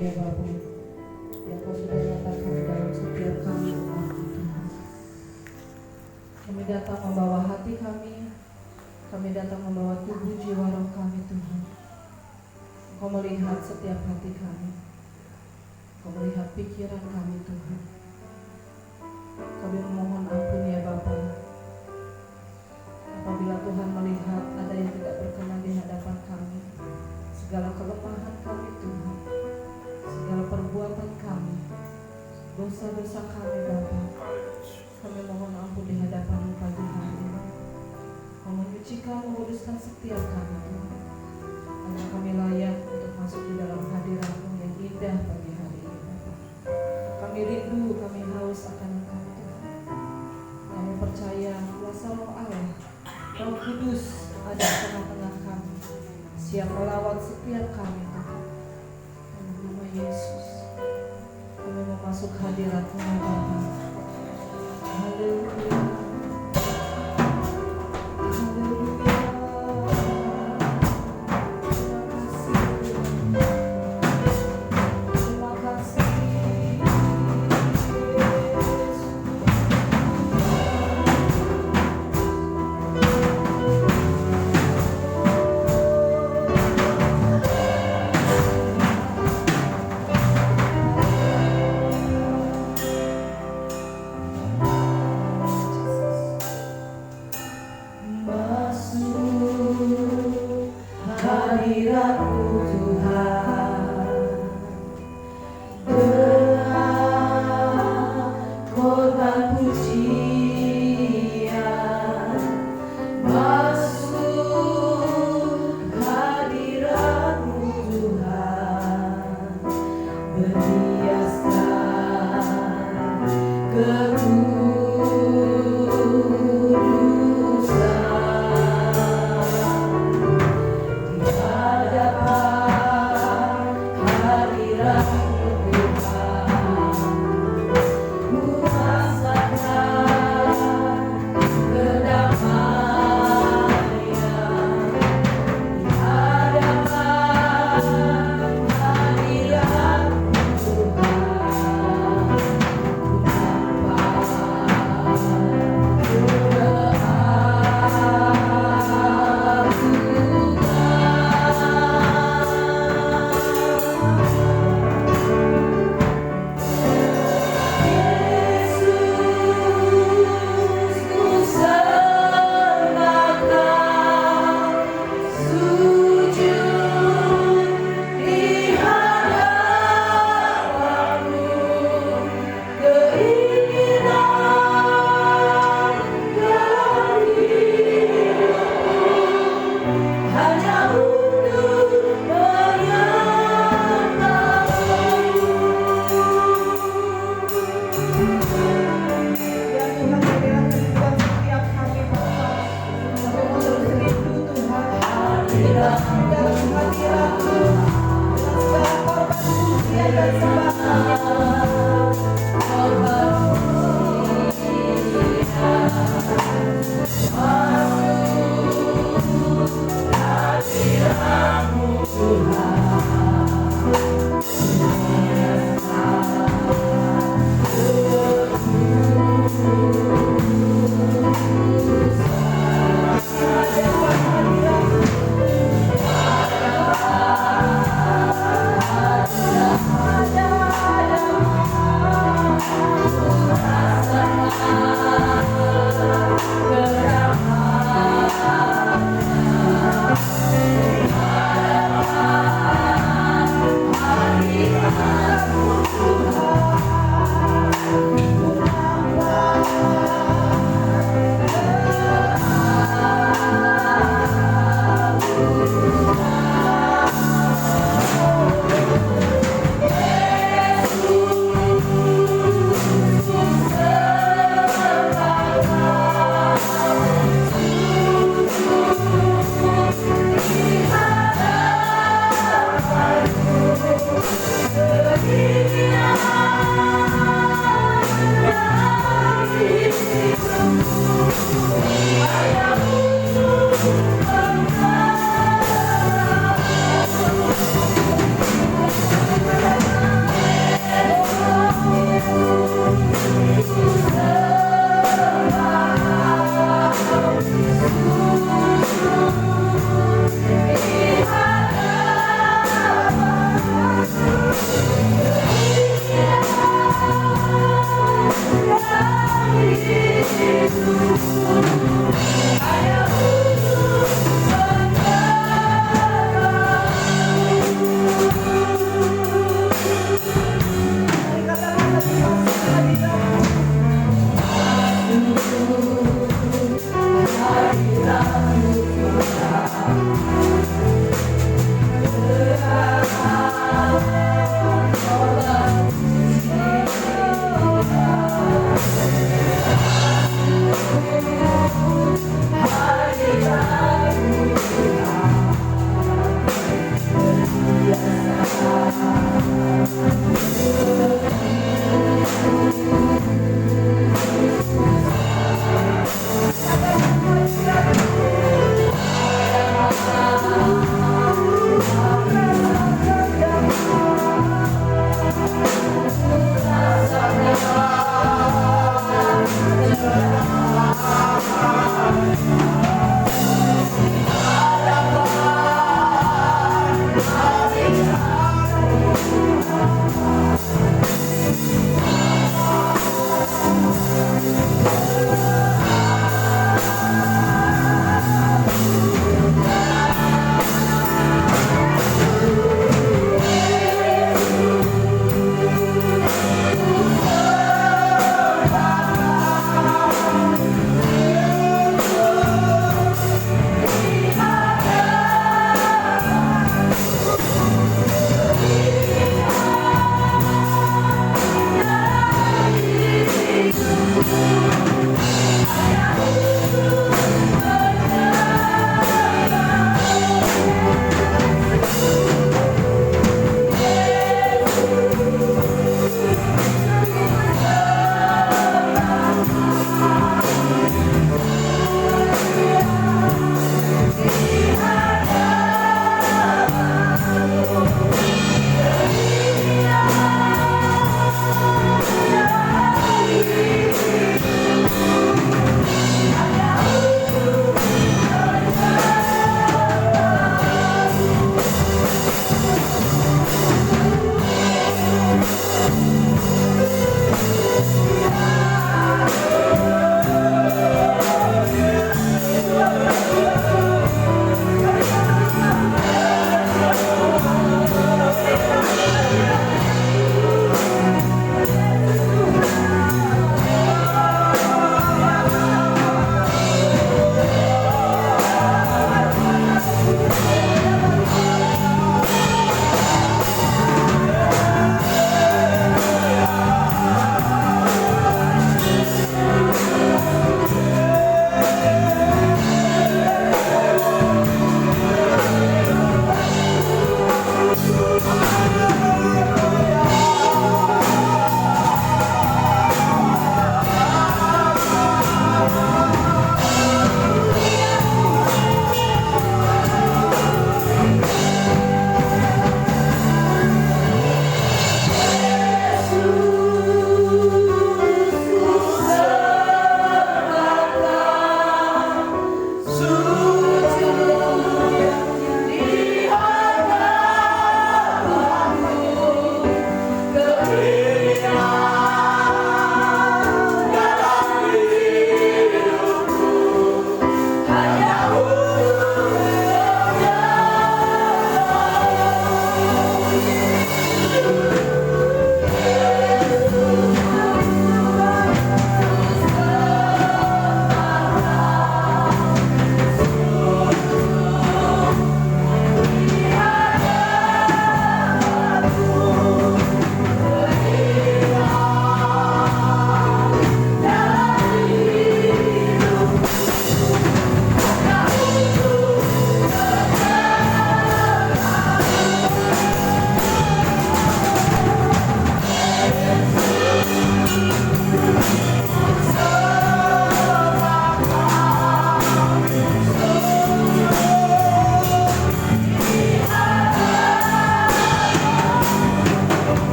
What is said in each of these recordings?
ya Bapa, yang Kau sudah nyatakan dalam setiap kami umat Tuhan. Kami datang membawa hati kami datang membawa tubuh jiwa roh kami Tuhan. Kau melihat setiap hati kami, Kau melihat pikiran kami Tuhan. Kami memohon ampun ya Bapa, apabila Tuhan melihat ada yang tidak berkenan di hadapan kami, segala kelemahan kami Tuhan, segala perbuatan kami, dosa-dosa kami Bapa, kami mohon ampun di hadapan-Mu pagi hari ini. Kau menyucikan, menguduskan setiap kami Tuhan, agar kami layak untuk masuk di dalam hadirat-Mu yang indah pagi hari ini Bapa. Kami rindu, kami haus akan Engkau Tuhan. Kami percaya kuasa Roh Allah, Roh Kudus ada di tengah-tengah kami, siap melawat setiap kami Tuhan. Dalam nama Yesus, kami mau masuk hadirat-Mu Bapa. Haleluya.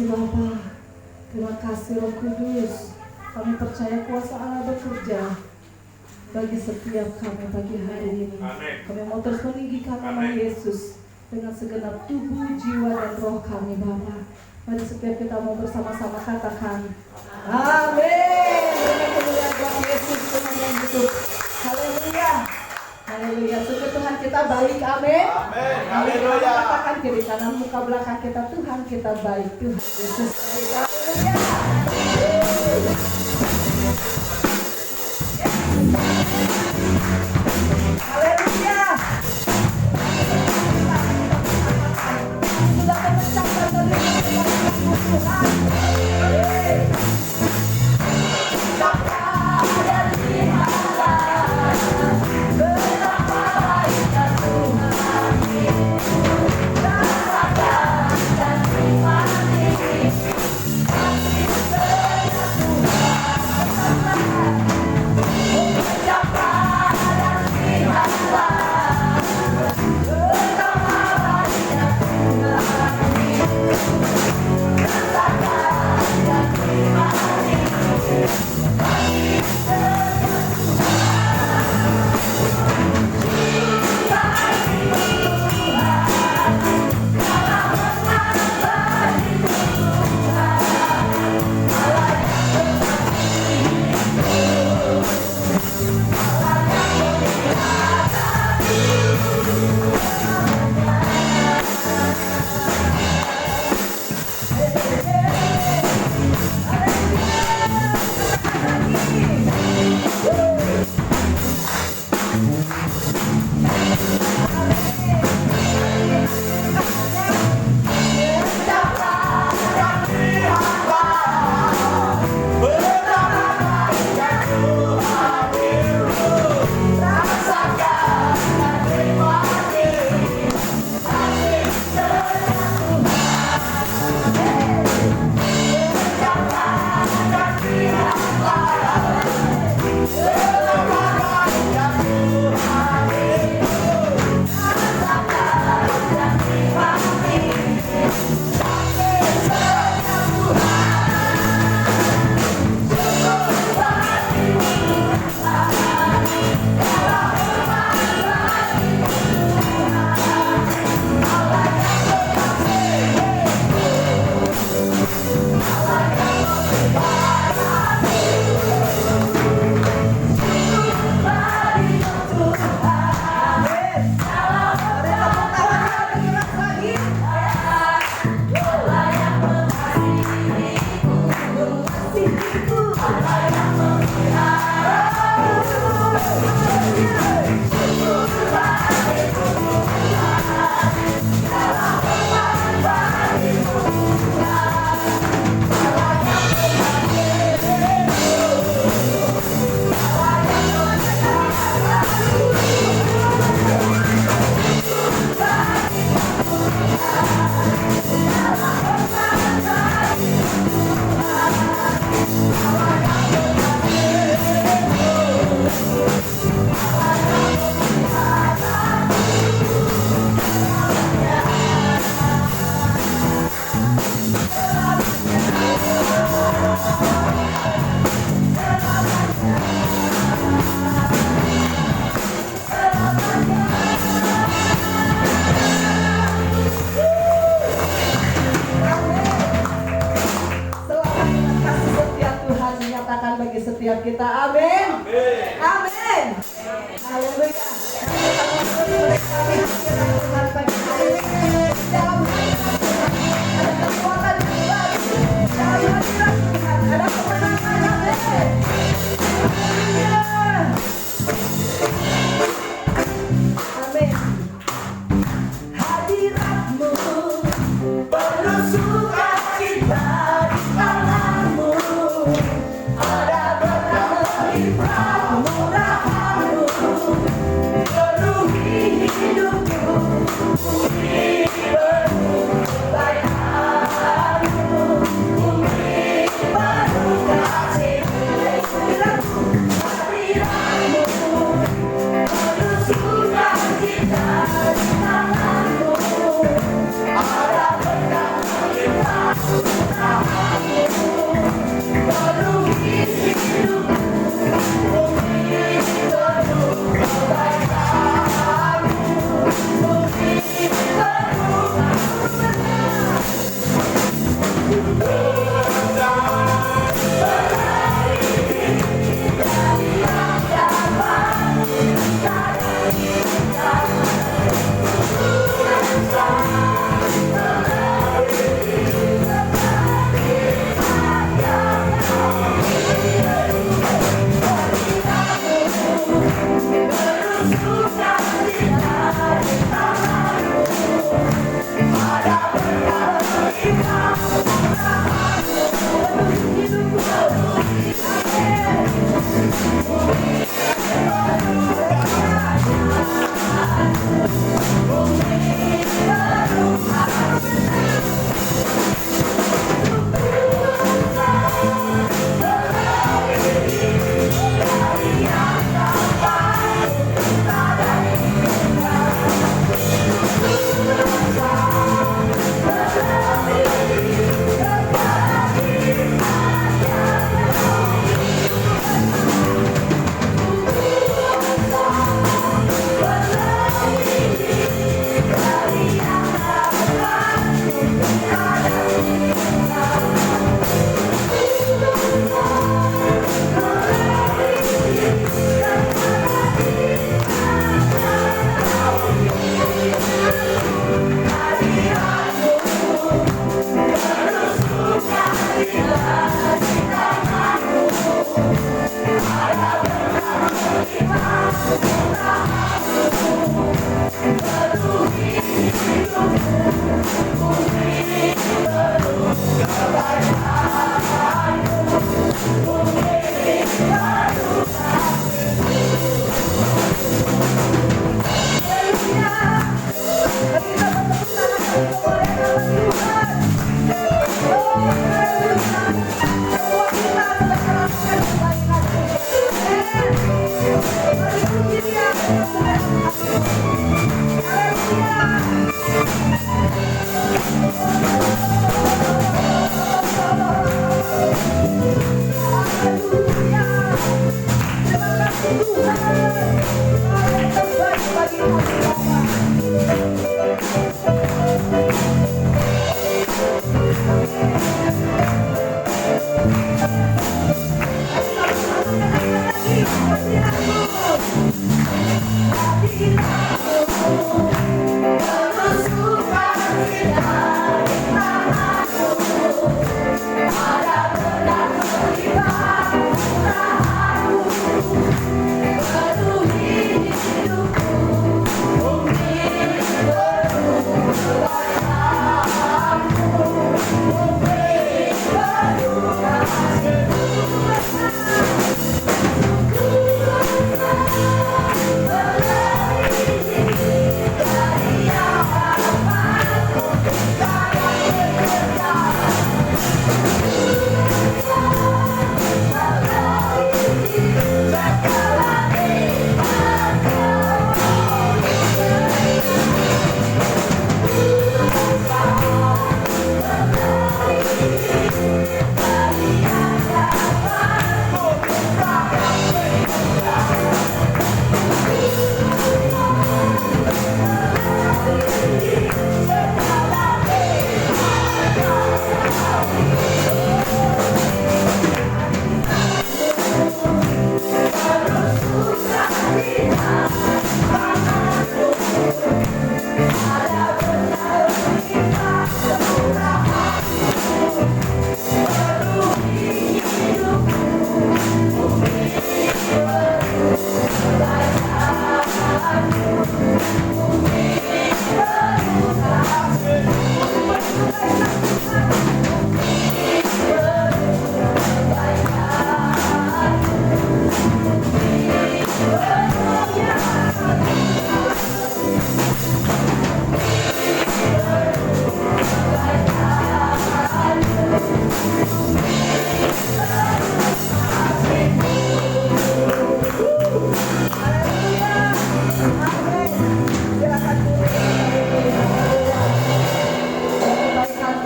kasih Bapa. Terima kasih Roh Kudus. Kami percaya kuasa Allah bekerja bagi setiap kami pagi hari ini. Amin. Kami mau terus meninggikan nama Yesus dengan segenap tubuh, jiwa, dan roh kami Bapa. Mari setiap kita mau bersama-sama katakan amin. Berikan kemuliaan buat Yesus Tuhan yang hidup. Haleluya. Haleluya. Sungguh Tuhan kita baik. Amin. Amin. Haleluya. Katakan kiri kanan muka belakang kita, Tuhan kita baik. Tuhan Yesus baik. Haleluya. Haleluya. Sudah memecahkan dari Tuhan. Setiap kita, amin. Amin. Haleluya. Tuhan pagi hari ini dalam hadirat Tuhan ada kekuatan yang baru. Dalam hadirat Tuhan ada kemenangan. Amin. Amin. Hadiratmu penuh sukacita di tanganmu. Ada berkah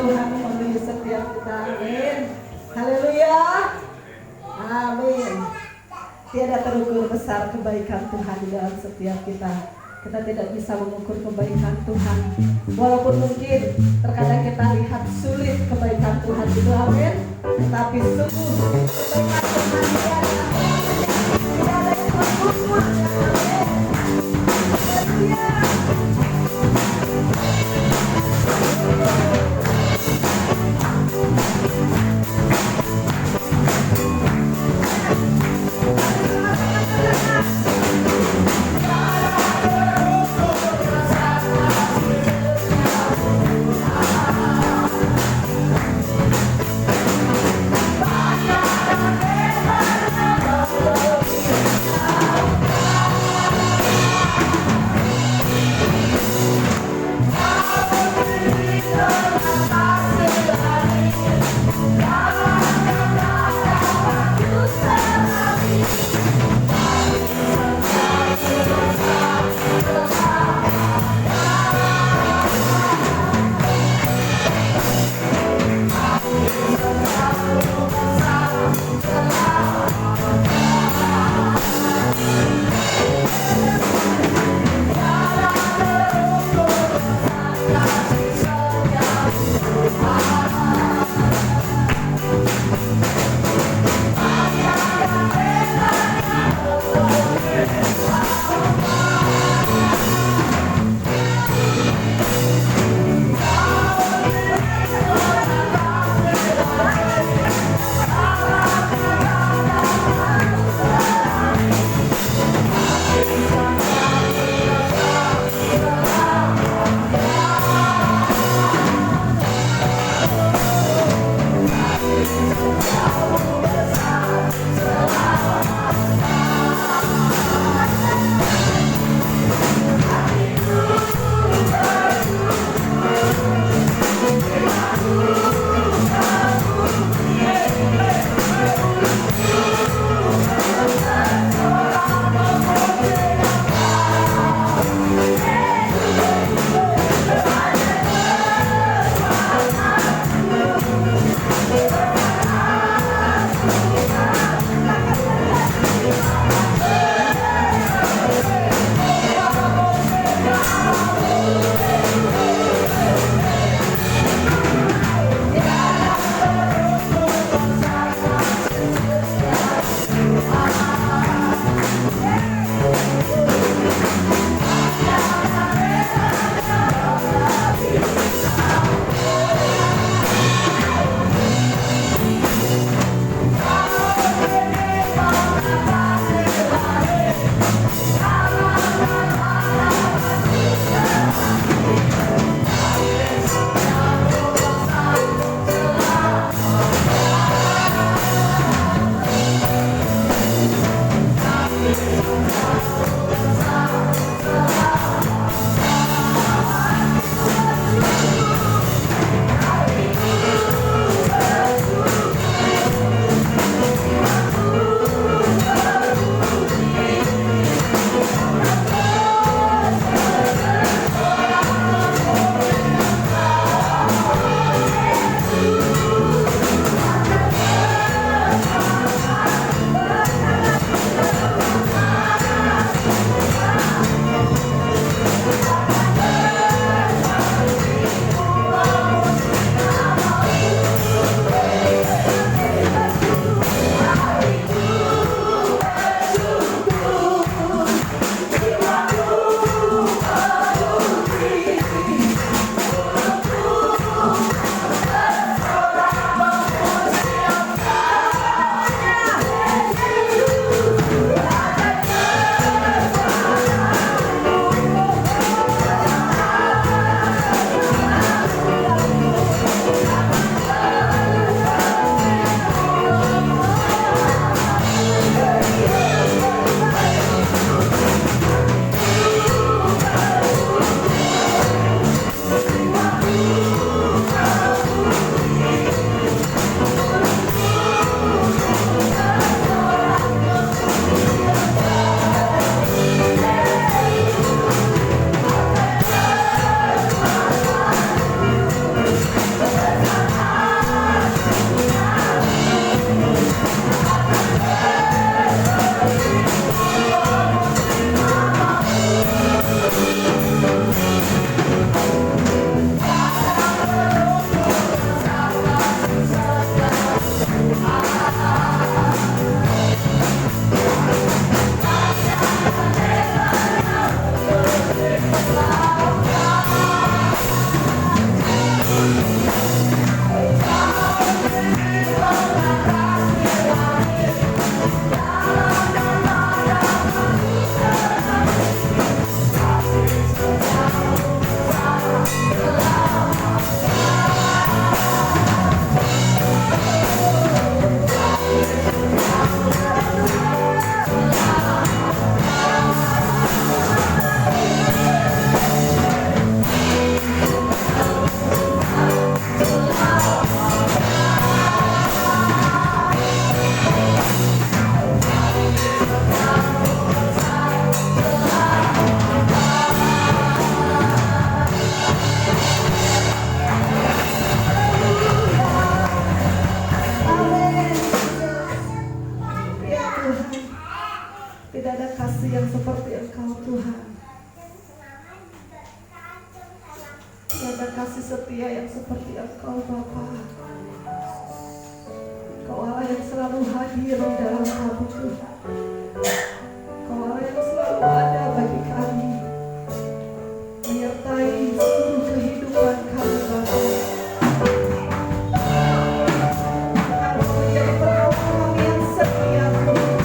Tuhan memenuhi setiap kita. Amin. Haleluya. Amin. Tiada terukur besar kebaikan Tuhan di dalam setiap kita. Kita tidak bisa mengukur kebaikan Tuhan. Walaupun mungkin terkadang kita lihat sulit kebaikan Tuhan itu, amin. Tetapi sungguh kebaikan Tuhan tidak ada yang berkurang. Amin. Haleluya. hadir di dalam kami Tuhan. Kau Allah yang selalu ada bagi kami, menyertai seluruh kehidupan kami Bapa. Kau menjadi penolong kami yang setia Tuhan.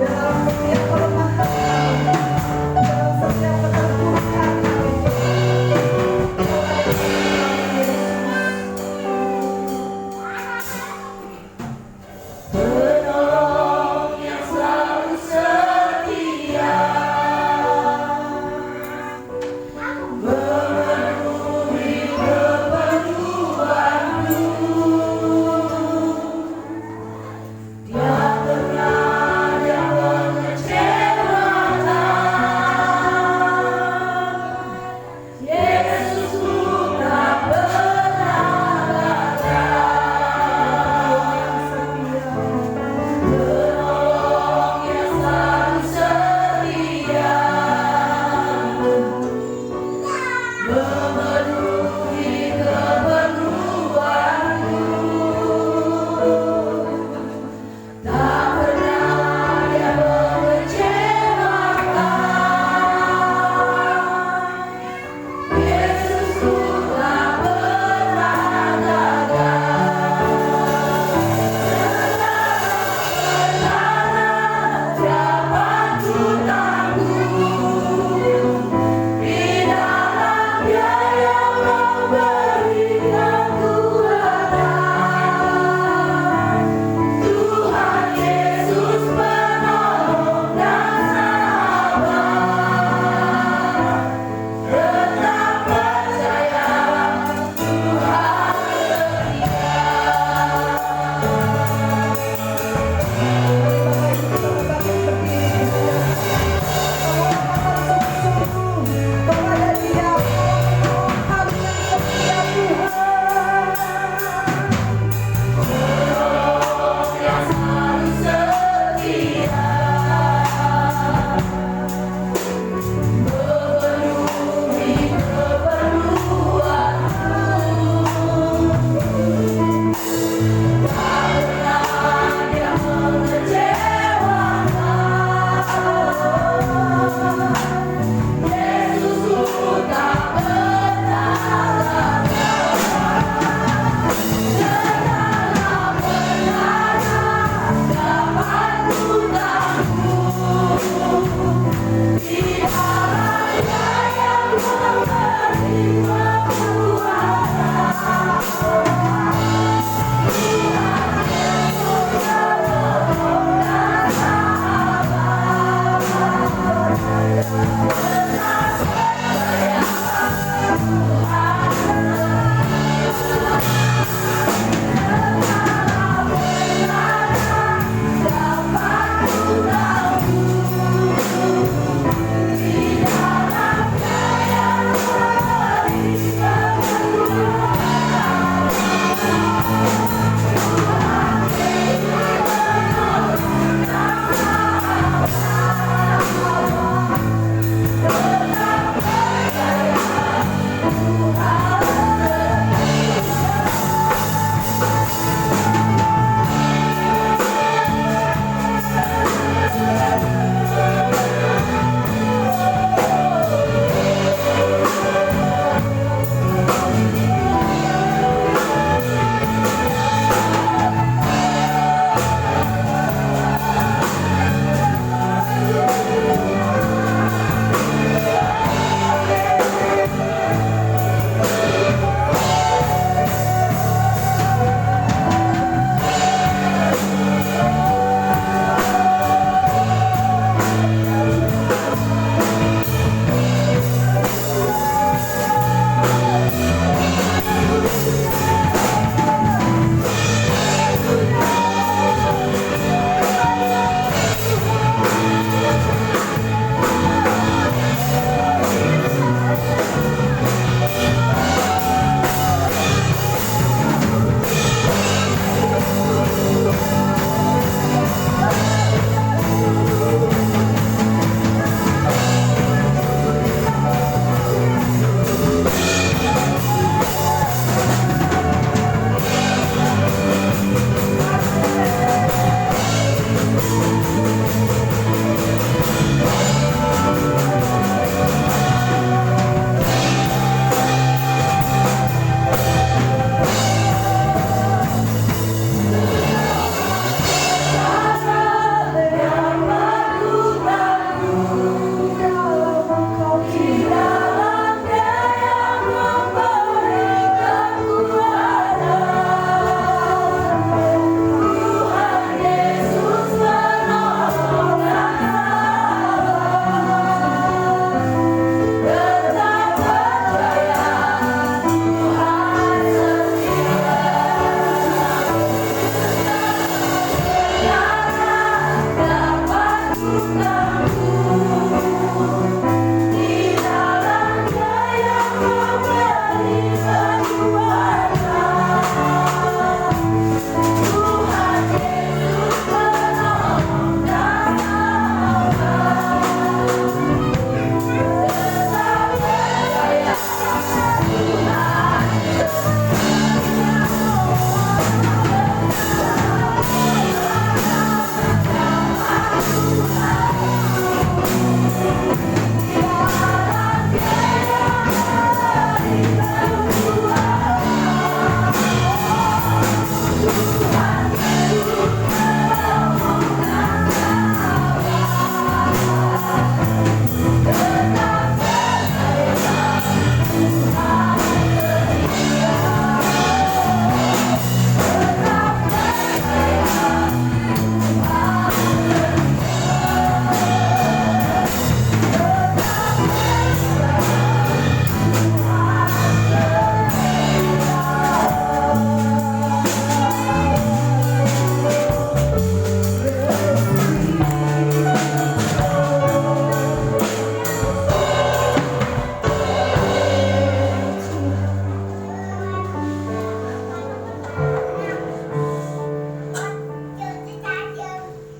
Dalam setiap kelemahan kami, dalam setiap keterpurukan kami, Kau ada di kami Yesus. Penolong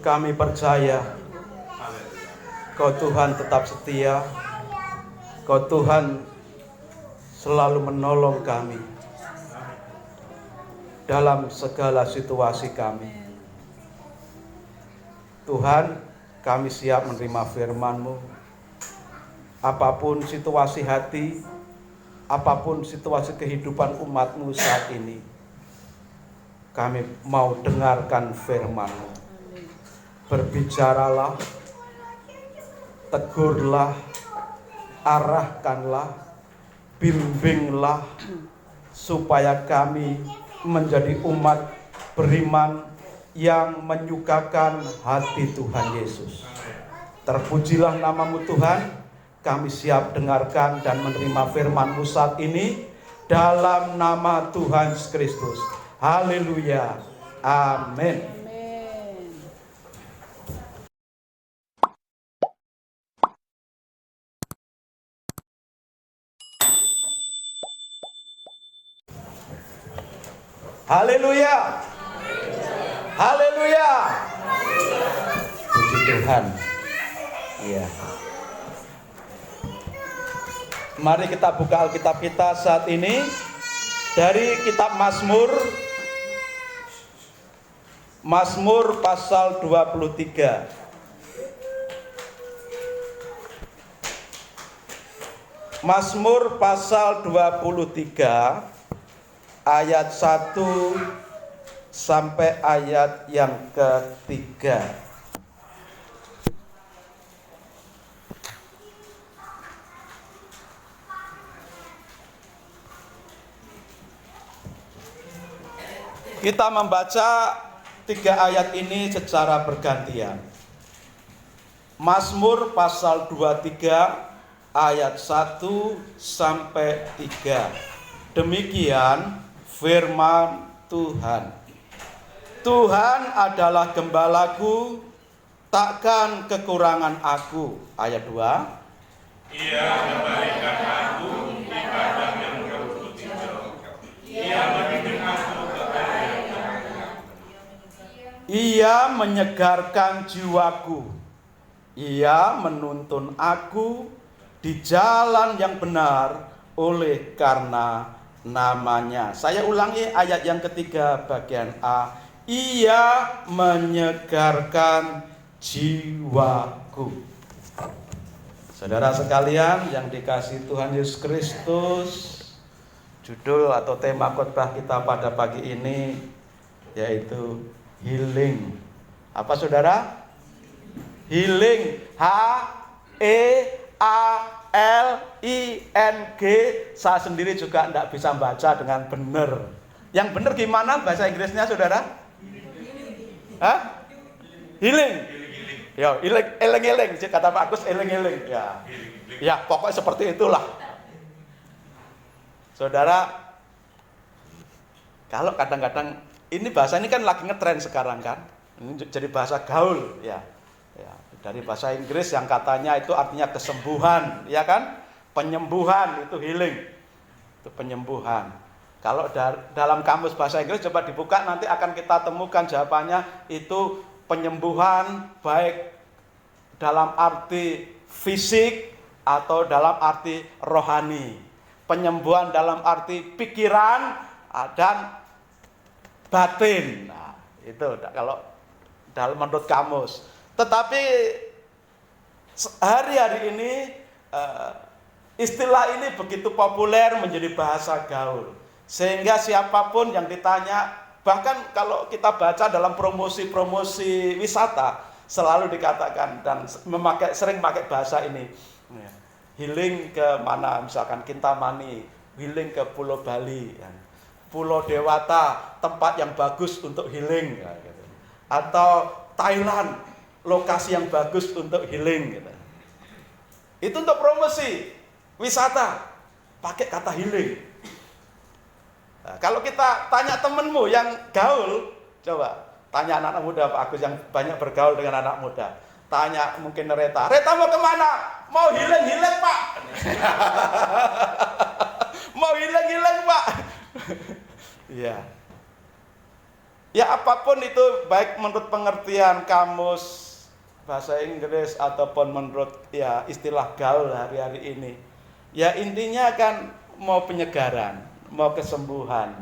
kami percaya Kau Tuhan tetap setia. Kau Tuhan selalu menolong kami dalam segala situasi kami. Tuhan, kami siap menerima firman-Mu. Apapun situasi hati, apapun situasi kehidupan umat-Mu saat ini, kami mau dengarkan firman-Mu. Berbicaralah, tegurlah, arahkanlah, bimbinglah, supaya kami menjadi umat beriman yang menyukakan hati Tuhan Yesus. Terpujilah nama-Mu Tuhan. Kami siap dengarkan dan menerima firman-Mu saat ini dalam nama Tuhan Yesus Kristus. Haleluya. Amin. Haleluya. Haleluya. Puji Tuhan. Iya. Mari kita buka Alkitab kita saat ini dari kitab Mazmur. Mazmur pasal 23. Mazmur pasal 23 ayat 1 sampai ayat yang ketiga. Kita membaca 3 ayat ini secara bergantian. Mazmur pasal 23 ayat 1 sampai 3. Demikian firman Tuhan. Tuhan adalah gembalaku, takkan kekurangan aku. Ayat 2. Ia memberikan aku di padang yang berbukit hijau. Ia membimbing aku kepada yang benar. Ia menyegarkan jiwaku. Ia menuntun aku di jalan yang benar oleh karena namanya. Saya ulangi ayat yang ketiga bagian A. Ia menyegarkan jiwaku. Saudara sekalian yang dikasihi Tuhan Yesus Kristus, judul atau tema khotbah kita pada pagi ini yaitu healing. Apa saudara? Healing. H-E-A-L-I-N-G. Saya sendiri juga tidak bisa baca dengan benar. Yang benar gimana bahasa Inggrisnya saudara? Hah? Healing. Ya, eling-eling. Kata Pak Agus eling-eling. Ya. Ya, pokoknya seperti itulah. Saudara, kalau kadang-kadang ini bahasa ini kan lagi ngetren sekarang kan. Ini jadi bahasa gaul ya. Ya, dari bahasa Inggris yang katanya itu artinya kesembuhan, ya kan? Penyembuhan itu healing. Itu penyembuhan. Kalau dalam kamus bahasa Inggris coba dibuka nanti akan kita temukan jawabannya itu penyembuhan baik dalam arti fisik atau dalam arti rohani. Penyembuhan dalam arti pikiran dan batin. Nah, itu kalau dalam menurut kamus. Tetapi hari-hari ini istilah ini begitu populer menjadi bahasa gaul. Sehingga siapapun yang ditanya, bahkan kalau kita baca dalam promosi-promosi wisata selalu dikatakan dan sering pakai bahasa ini. Healing ke mana, misalkan Kintamani, healing ke Pulau Bali, Pulau Dewata, tempat yang bagus untuk healing, atau Thailand, lokasi yang bagus untuk healing. Itu untuk promosi wisata, pakai kata healing. Nah, kalau kita tanya temenmu yang gaul, coba tanya anak muda Pak Agus yang banyak bergaul dengan anak muda. Tanya mungkin Reta mau kemana? Mau healing Pak. Mau healing Pak. Iya. Ya apapun itu, baik menurut pengertian kamus bahasa Inggris ataupun menurut ya istilah gaul hari-hari ini. Ya intinya kan mau penyegaran, mau kesembuhan.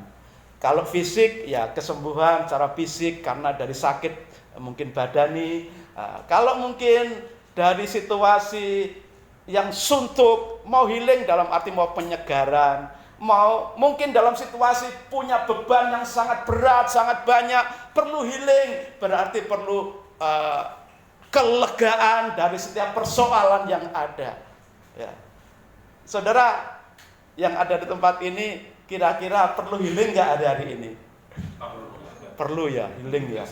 Kalau fisik ya kesembuhan secara fisik karena dari sakit mungkin badani. Kalau mungkin dari situasi yang suntuk, mau healing dalam arti mau penyegaran, mau mungkin dalam situasi punya beban yang sangat berat, sangat banyak, perlu healing, berarti perlu kelegaan dari setiap persoalan yang ada. Ya. Saudara yang ada di tempat ini, kira-kira perlu healing nggak hari-hari ini? Perlu ya, healing ya.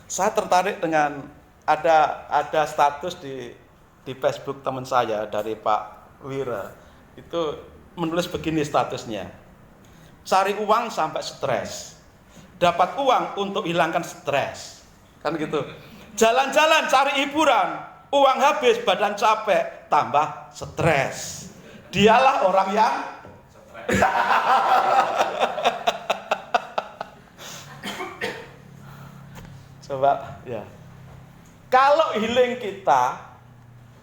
Saya tertarik dengan ada status di Facebook teman saya dari Pak Wira. Itu menulis begini statusnya. Cari uang sampai stres. Dapat uang untuk hilangkan stres. Kan gitu. Jalan-jalan cari hiburan, uang habis, badan capek, tambah stres. Dialah orang yang coba ya. Kalau healing kita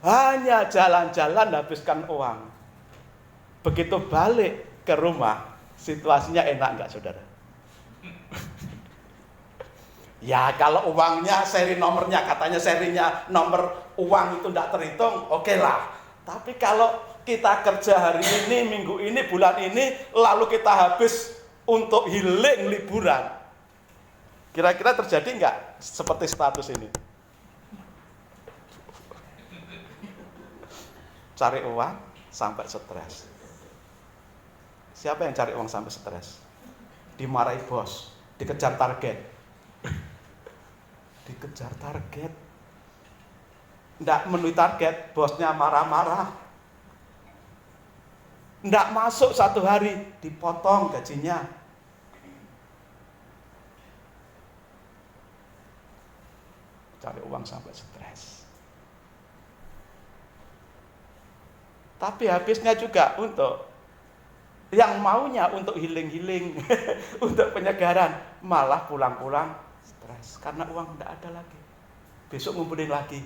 hanya jalan-jalan habiskan uang, begitu balik ke rumah situasinya enak nggak saudara? Ya kalau uangnya seri nomornya katanya serinya nomor uang itu tidak terhitung, oke lah. Tapi kalau kita kerja hari ini, minggu ini, bulan ini, lalu kita habis untuk healing liburan, kira-kira terjadi nggak seperti status ini? Cari uang sampai stres. Siapa yang cari uang sampai stres? Dimarahi bos, dikejar target. Dikejar target. Nggak memenuhi target, bosnya marah-marah. Nggak masuk 1 hari, dipotong gajinya. Cari uang sampai stres. Tapi habisnya juga untuk yang maunya untuk healing-healing, untuk penyegaran, malah pulang-pulang stres karena uang tidak ada lagi. Besok ngumpulin lagi,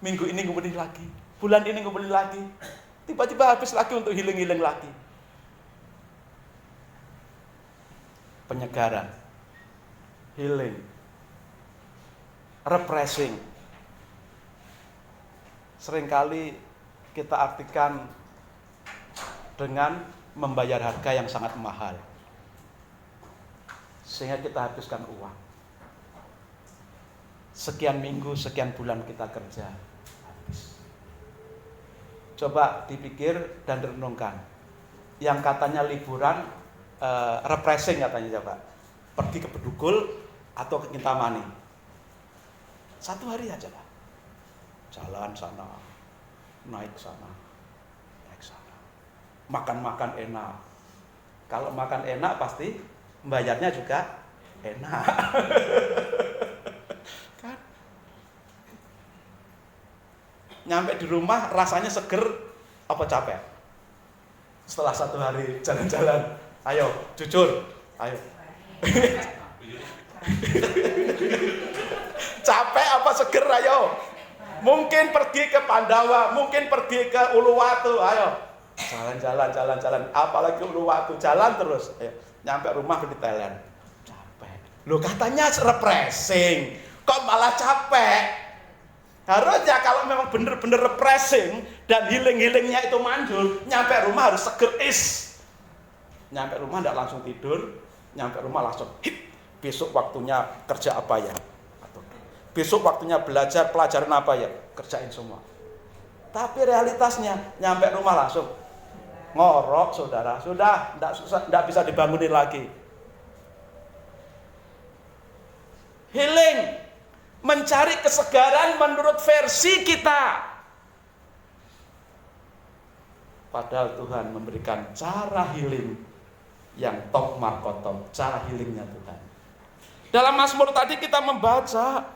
minggu ini ngumpulin lagi, bulan ini ngumpulin lagi, tiba-tiba habis lagi untuk healing-healing lagi. Penyegaran, healing, refreshing. Seringkali kita artikan dengan membayar harga yang sangat mahal, sehingga kita habiskan uang. Sekian minggu, sekian bulan kita kerja, habis. Coba dipikir dan direnungkan. Yang katanya liburan, refreshing katanya, coba pergi ke Bedugul atau ke Kintamani, 1 hari aja Pak, jalan sana, naik sana, makan enak. Kalau makan enak pasti bayarnya juga enak. Kan? Nyampe di rumah rasanya seger apa capek? Setelah 1 hari jalan-jalan, ayo jujur, ayo. Capek apa seger, ayo. Mungkin pergi ke Pandawa, mungkin pergi ke Uluwatu, ayo. Jalan, apalagi Uluwatu, jalan terus. Nyampe rumah di Thailand, capek. Loh katanya refreshing, kok malah capek? Harusnya kalau memang bener-bener refreshing dan healing-healingnya itu manjur, nyampe rumah harus seger is. Nyampe rumah tidak langsung tidur, nyampe rumah langsung hip. Besok waktunya kerja apa ya? Atau besok waktunya belajar pelajaran apa ya? Kerjain semua. Tapi realitasnya nyampe rumah langsung ngorok saudara, sudah tidak bisa dibangunin lagi. Healing, mencari kesegaran menurut versi kita. Padahal Tuhan memberikan cara healing yang top markotop, cara healingnya Tuhan. Dalam Mazmur tadi kita membaca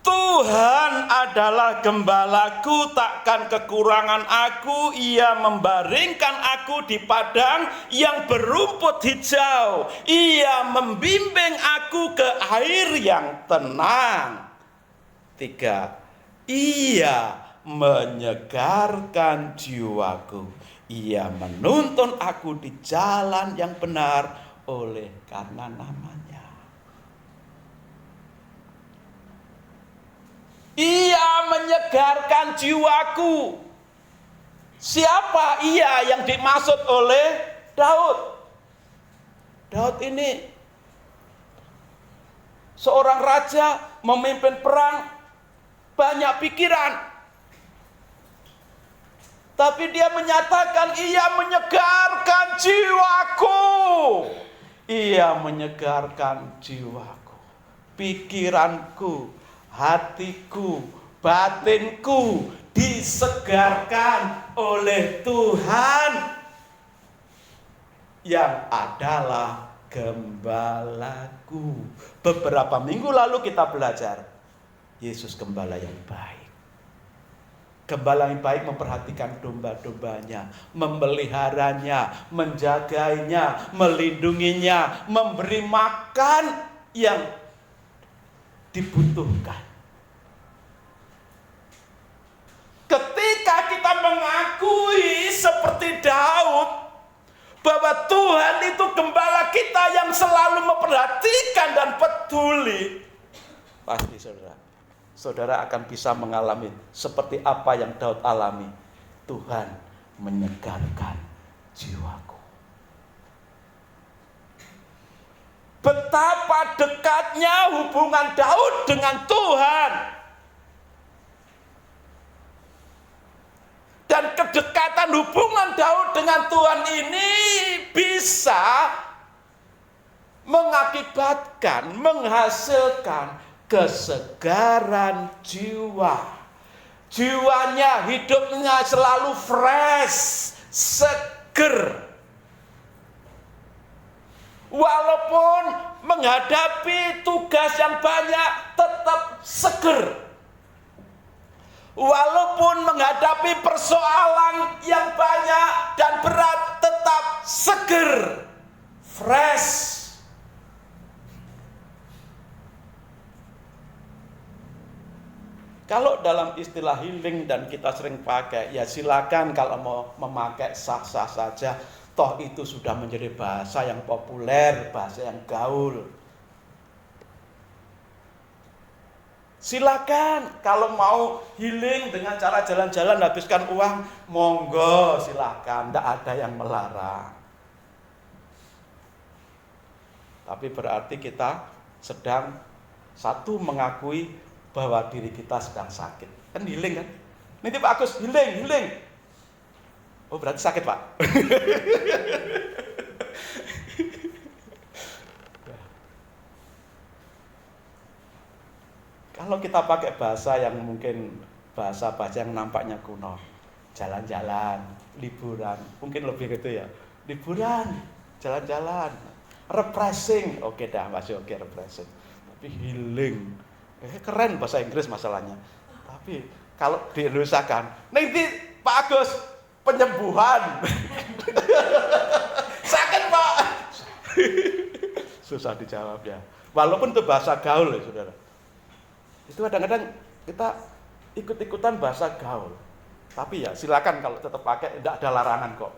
Tuhan adalah gembalaku, takkan kekurangan aku. Ia membaringkan aku di padang yang berumput hijau. Ia membimbing aku ke air yang tenang. 3. Ia menyegarkan jiwaku. Ia menuntun aku di jalan yang benar oleh karena namanya. Ia menyegarkan jiwaku. Siapa ia yang dimaksud oleh Daud? Daud ini seorang raja, memimpin perang, banyak pikiran. Tapi dia menyatakan ia menyegarkan jiwaku. Ia menyegarkan jiwaku, pikiranku, hatiku, batinku disegarkan oleh Tuhan yang adalah gembalaku. Beberapa minggu lalu kita belajar Yesus gembala yang baik. Gembala yang baik memperhatikan domba-dombanya, memeliharanya, menjaganya, melindunginya, memberi makan yang dibutuhkan. Ketika kita mengakui seperti Daud bahwa Tuhan itu gembala kita yang selalu memperhatikan dan peduli, pasti saudara akan bisa mengalami seperti apa yang Daud alami. Tuhan menyegarkan jiwaku. Betapa dekatnya hubungan Daud dengan Tuhan. Dan kedekatan hubungan Daud dengan Tuhan ini bisa mengakibatkan, menghasilkan kesegaran jiwa. Jiwanya, hidupnya selalu fresh, seger. Walaupun menghadapi tugas yang banyak, tetap seger. Walaupun menghadapi persoalan yang banyak dan berat, tetap seger, fresh. Kalau dalam istilah healing dan kita sering pakai, ya silakan kalau mau memakai sah-sah saja. Toh itu sudah menjadi bahasa yang populer, bahasa yang gaul. Silakan kalau mau healing dengan cara jalan-jalan habiskan uang, monggo silakan, tidak ada yang melarang. Tapi berarti kita sedang satu mengakui bahwa diri kita sedang sakit. Kan healing kan? Ini Pak Agus healing. Oh berarti sakit Pak. Kalau kita pakai bahasa yang mungkin bahasa yang nampaknya kuno, jalan-jalan, liburan, mungkin lebih gitu ya. Liburan, jalan-jalan, refreshing, oke dah masih oke refreshing. Tapi healing, keren bahasa Inggris masalahnya. Tapi kalau di Indonesia kan, nanti Pak Agus penyembuhan. Sakit Pak. Susah dijawab ya. Walaupun itu bahasa gaul ya saudara. Itu kadang-kadang kita ikut-ikutan bahasa gaul. Tapi ya silakan kalau tetap pakai, tidak ada larangan kok.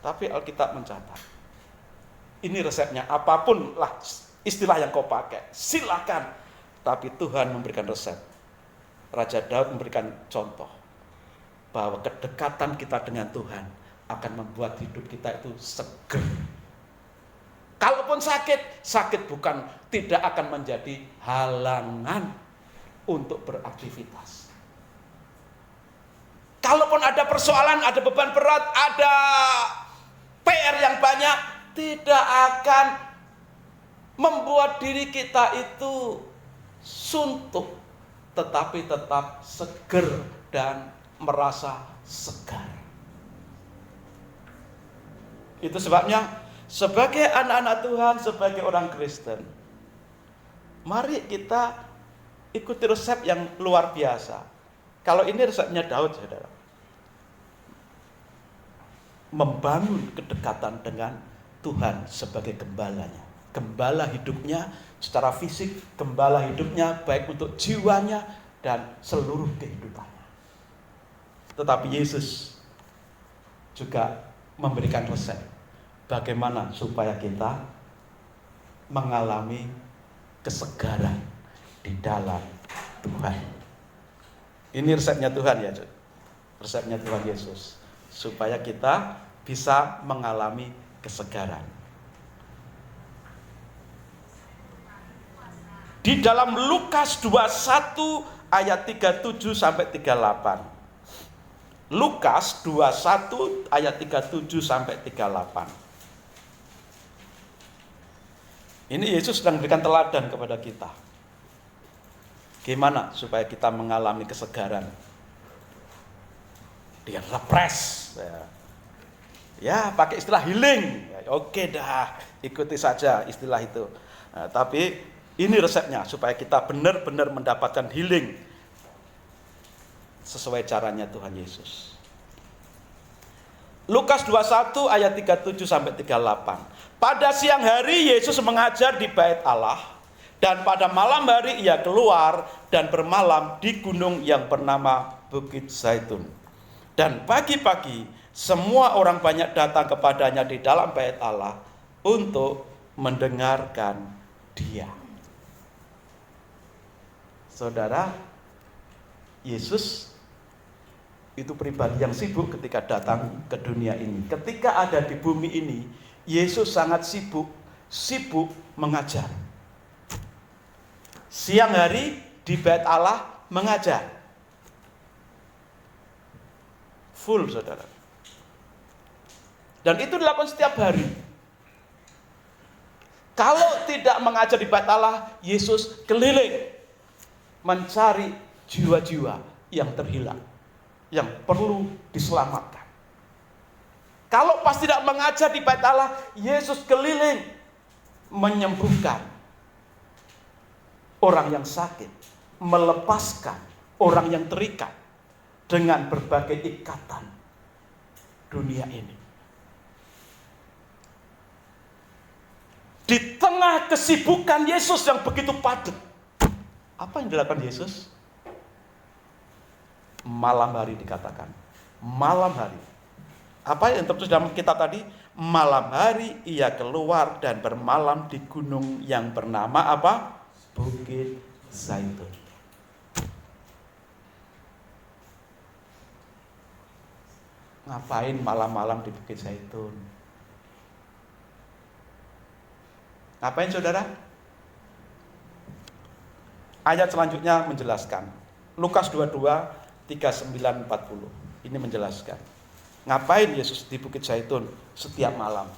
Tapi Alkitab mencatat. Ini resepnya, apapun lah istilah yang kau pakai, silakan. Tapi Tuhan memberikan resep. Raja Daud memberikan contoh bahwa kedekatan kita dengan Tuhan akan membuat hidup kita itu seger. Kalaupun sakit bukan tidak akan menjadi halangan untuk beraktivitas. Kalaupun ada persoalan, ada beban berat, ada PR yang banyak, tidak akan membuat diri kita itu suntuk, tetapi tetap seger dan merasa segar. Itu sebabnya sebagai anak-anak Tuhan, sebagai orang Kristen, mari kita ikuti resep yang luar biasa. Kalau ini resepnya Daud, saudara. Membangun kedekatan dengan Tuhan sebagai gembalanya. Gembala hidupnya secara fisik, gembala hidupnya baik untuk jiwanya dan seluruh kehidupannya. Tetapi Yesus juga memberikan resep bagaimana supaya kita mengalami kesegaran di dalam Tuhan. Ini resepnya Tuhan ya, resepnya Tuhan Yesus, supaya kita bisa mengalami kesegaran. Di dalam Lukas 21 ayat 37 sampai 38. Lukas 21 ayat 37 sampai 38. Ini Yesus sedang memberikan teladan kepada kita. Gimana supaya kita mengalami kesegaran? Dia refresh. Ya, pakai istilah healing. Ya, oke dah, ikuti saja istilah itu. Nah, tapi ini resepnya supaya kita benar-benar mendapatkan healing sesuai caranya Tuhan Yesus. Lukas 21 ayat 37 sampai 38. Pada siang hari Yesus mengajar di Bait Allah, dan pada malam hari ia keluar dan bermalam di gunung yang bernama Bukit Zaitun. Dan pagi-pagi semua orang banyak datang kepadanya di dalam Bait Allah untuk mendengarkan Dia. Saudara, Yesus itu pribadi yang sibuk ketika datang ke dunia ini. Ketika ada di bumi ini, Yesus sangat sibuk mengajar. Siang hari di Bait Allah mengajar. Full, saudara. Dan itu dilakukan setiap hari. Kalau tidak mengajar di Bait Allah, Yesus keliling mencari jiwa-jiwa yang terhilang, yang perlu diselamatkan. Kalau pas tidak mengajar di Bait Allah, Yesus keliling menyembuhkan orang yang sakit, melepaskan orang yang terikat dengan berbagai ikatan dunia ini. Di tengah kesibukan Yesus yang begitu padat, apa yang dilakukan Yesus? Malam hari dikatakan. Malam hari. Apa yang tertulis dalam kitab tadi? Malam hari ia keluar dan bermalam di gunung yang bernama apa? Bukit Zaitun. Ngapain malam-malam di Bukit Zaitun? Ngapain, saudara? Ayat selanjutnya menjelaskan. Lukas 22 39-40. Ini menjelaskan. Ngapain Yesus di Bukit Zaitun setiap malam?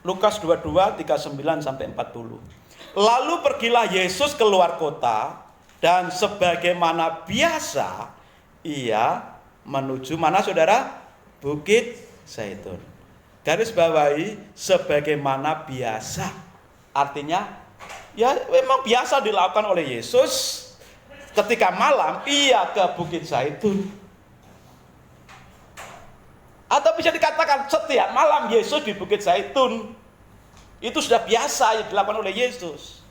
Lukas 22 39-40. Lalu pergilah Yesus keluar kota, dan sebagaimana biasa ia menuju mana, saudara? Bukit Zaitun. Garis bawahi, sebagaimana biasa. Artinya, ya memang biasa dilakukan oleh Yesus. Ketika malam, ia ke Bukit Zaitun. Atau bisa dikatakan setiap malam Yesus di Bukit Zaitun. Itu sudah biasa yang dilakukan oleh Yesus.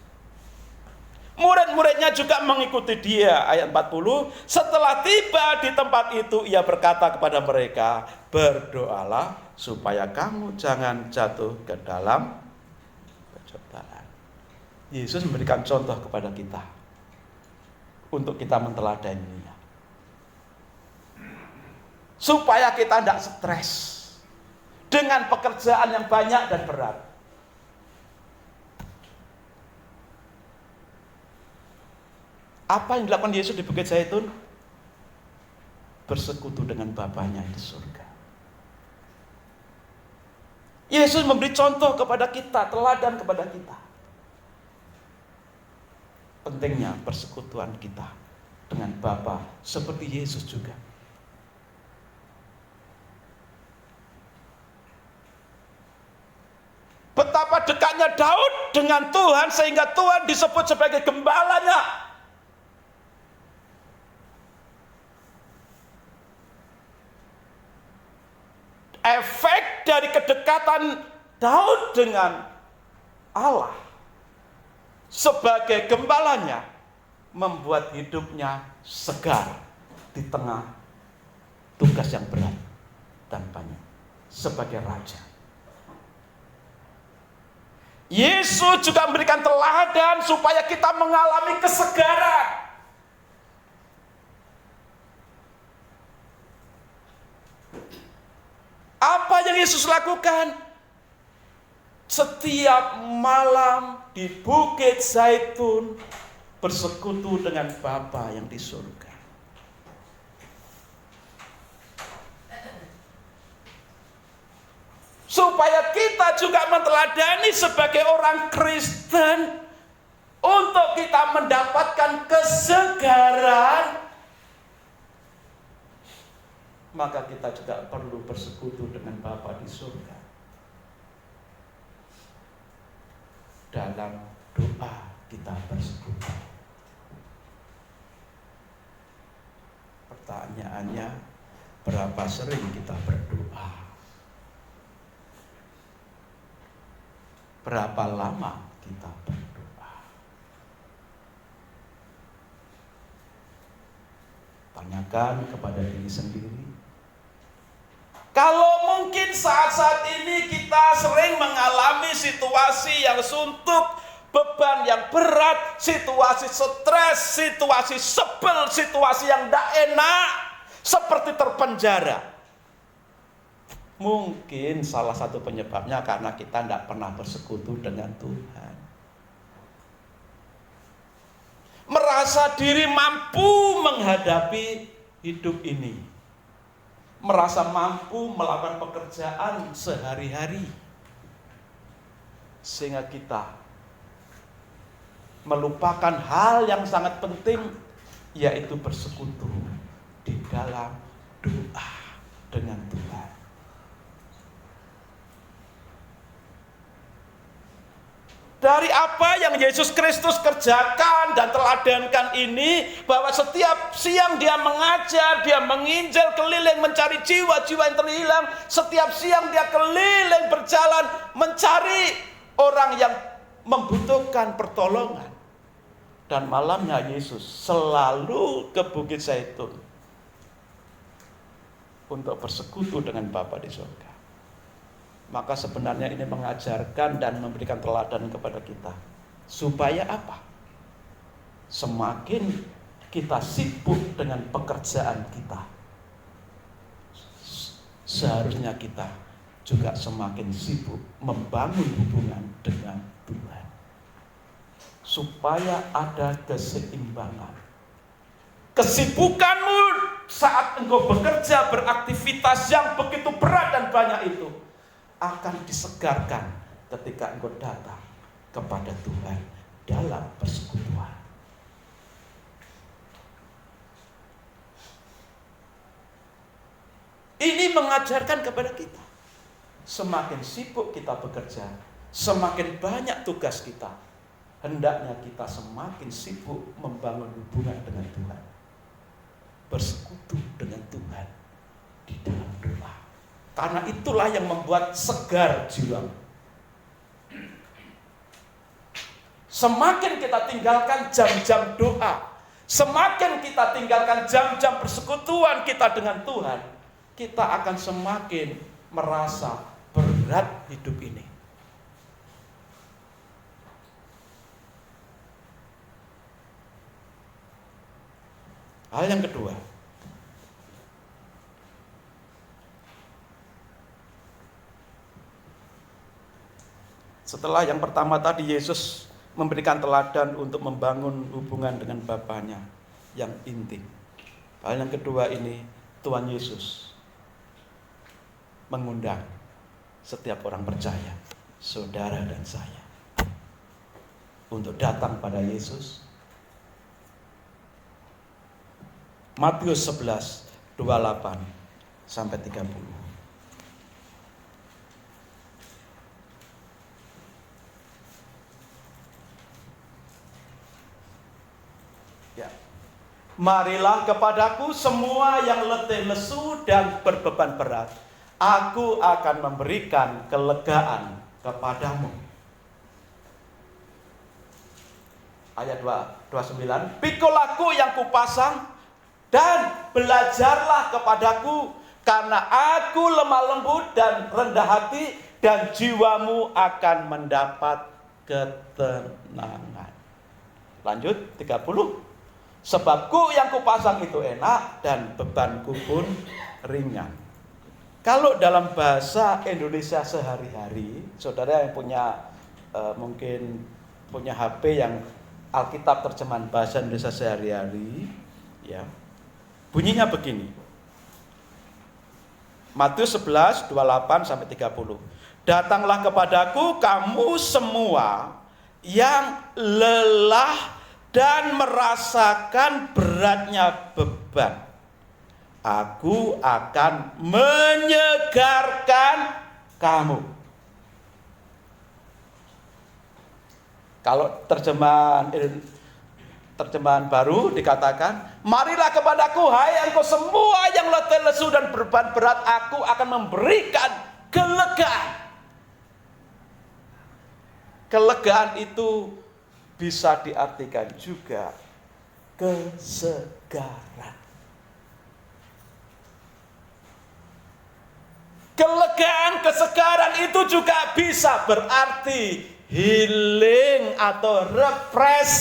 Murid-muridnya juga mengikuti dia. Ayat 40, setelah tiba di tempat itu, ia berkata kepada mereka, berdoalah supaya kamu jangan jatuh ke dalam pencobaan. Yesus memberikan contoh kepada kita untuk kita menteladaninya, supaya kita tidak stres dengan pekerjaan yang banyak dan berat. Apa yang dilakukan Yesus di Bukit Zaitun? Bersekutu dengan Bapanya di surga. Yesus memberi contoh kepada kita, teladan kepada kita. Pentingnya persekutuan kita dengan Bapa seperti Yesus juga. dengan Tuhan sehingga Tuhan disebut sebagai gembalanya. Efek dari kedekatan Daud dengan Allah sebagai gembalanya membuat hidupnya segar di tengah tugas yang berat dan banyak sebagai raja. Yesus juga memberikan teladan supaya kita mengalami kesegaran. Apa yang Yesus lakukan? Setiap malam di Bukit Zaitun bersekutu dengan Bapa yang di surga. Supaya kita juga meneladani sebagai orang Kristen untuk kita mendapatkan kesegaran, maka kita juga perlu bersekutu dengan Bapa di surga. Dalam doa kita bersekutu. Pertanyaannya, berapa sering kita berdoa? Berapa lama kita berdoa? Tanyakan kepada diri sendiri. Kalau mungkin saat-saat ini kita sering mengalami situasi yang suntuk, beban yang berat, situasi stres, situasi sebel, situasi yang tidak enak, seperti terpenjara. Mungkin salah satu penyebabnya karena kita tidak pernah bersekutu dengan Tuhan. Merasa diri mampu menghadapi hidup ini, merasa mampu melakukan pekerjaan sehari-hari, sehingga kita melupakan hal yang sangat penting, yaitu bersekutu di dalam doa dengan Tuhan. Dari apa yang Yesus Kristus kerjakan dan teladankan ini, bahwa setiap siang dia mengajar, dia menginjil keliling mencari jiwa-jiwa yang terhilang. Setiap siang dia keliling berjalan mencari orang yang membutuhkan pertolongan. Dan malamnya Yesus selalu ke Bukit Zaitun untuk bersekutu dengan Bapa di surga. Maka sebenarnya ini mengajarkan dan memberikan teladan kepada kita. Supaya apa? Semakin kita sibuk dengan pekerjaan kita, seharusnya kita juga semakin sibuk membangun hubungan dengan Tuhan. Supaya ada keseimbangan. Kesibukanmu saat engkau bekerja, beraktivitas yang begitu berat dan banyak itu akan disegarkan ketika engkau datang kepada Tuhan dalam persekutuan. Ini mengajarkan kepada kita, semakin sibuk kita bekerja, semakin banyak tugas kita, hendaknya kita semakin sibuk membangun hubungan dengan Tuhan, bersekutu dengan Tuhan di dalam doa. Karena itulah yang membuat segar jiwa. Semakin kita tinggalkan jam-jam doa, semakin kita tinggalkan jam-jam persekutuan kita dengan Tuhan, kita akan semakin merasa berat hidup ini. Hal yang kedua, setelah yang pertama tadi Yesus memberikan teladan untuk membangun hubungan dengan Bapanya yang intim. Hal yang kedua ini, Tuhan Yesus mengundang setiap orang percaya, saudara dan saya, untuk datang pada Yesus. Matius 11, 28 sampai 30. Ya. Marilah kepadaku semua yang letih lesu dan berbeban berat. Aku akan memberikan kelegaan kepadamu. Ayat 29. Pikul aku yang kupasang dan belajarlah kepadaku, karena aku lemah lembut dan rendah hati, dan jiwamu akan mendapat ketenangan. Lanjut 30. Sebabku yang kupasang itu enak dan bebanku pun ringan. Kalau dalam bahasa Indonesia sehari-hari, saudara yang punya mungkin punya HP yang Alkitab terjemahan bahasa Indonesia sehari-hari, ya, bunyinya begini. Matius 11, 28 sampai 30. Datanglah kepadaku kamu semua yang lelah dan merasakan beratnya beban. Aku akan menyegarkan kamu. Kalau terjemahan baru dikatakan, marilah kepadaku hai engkau semua yang letih lesu dan beban berat, aku akan memberikan kelegaan. Kelegaan itu bisa diartikan juga kesegaran. Kelegaan, kesegaran itu juga bisa berarti healing atau refresh.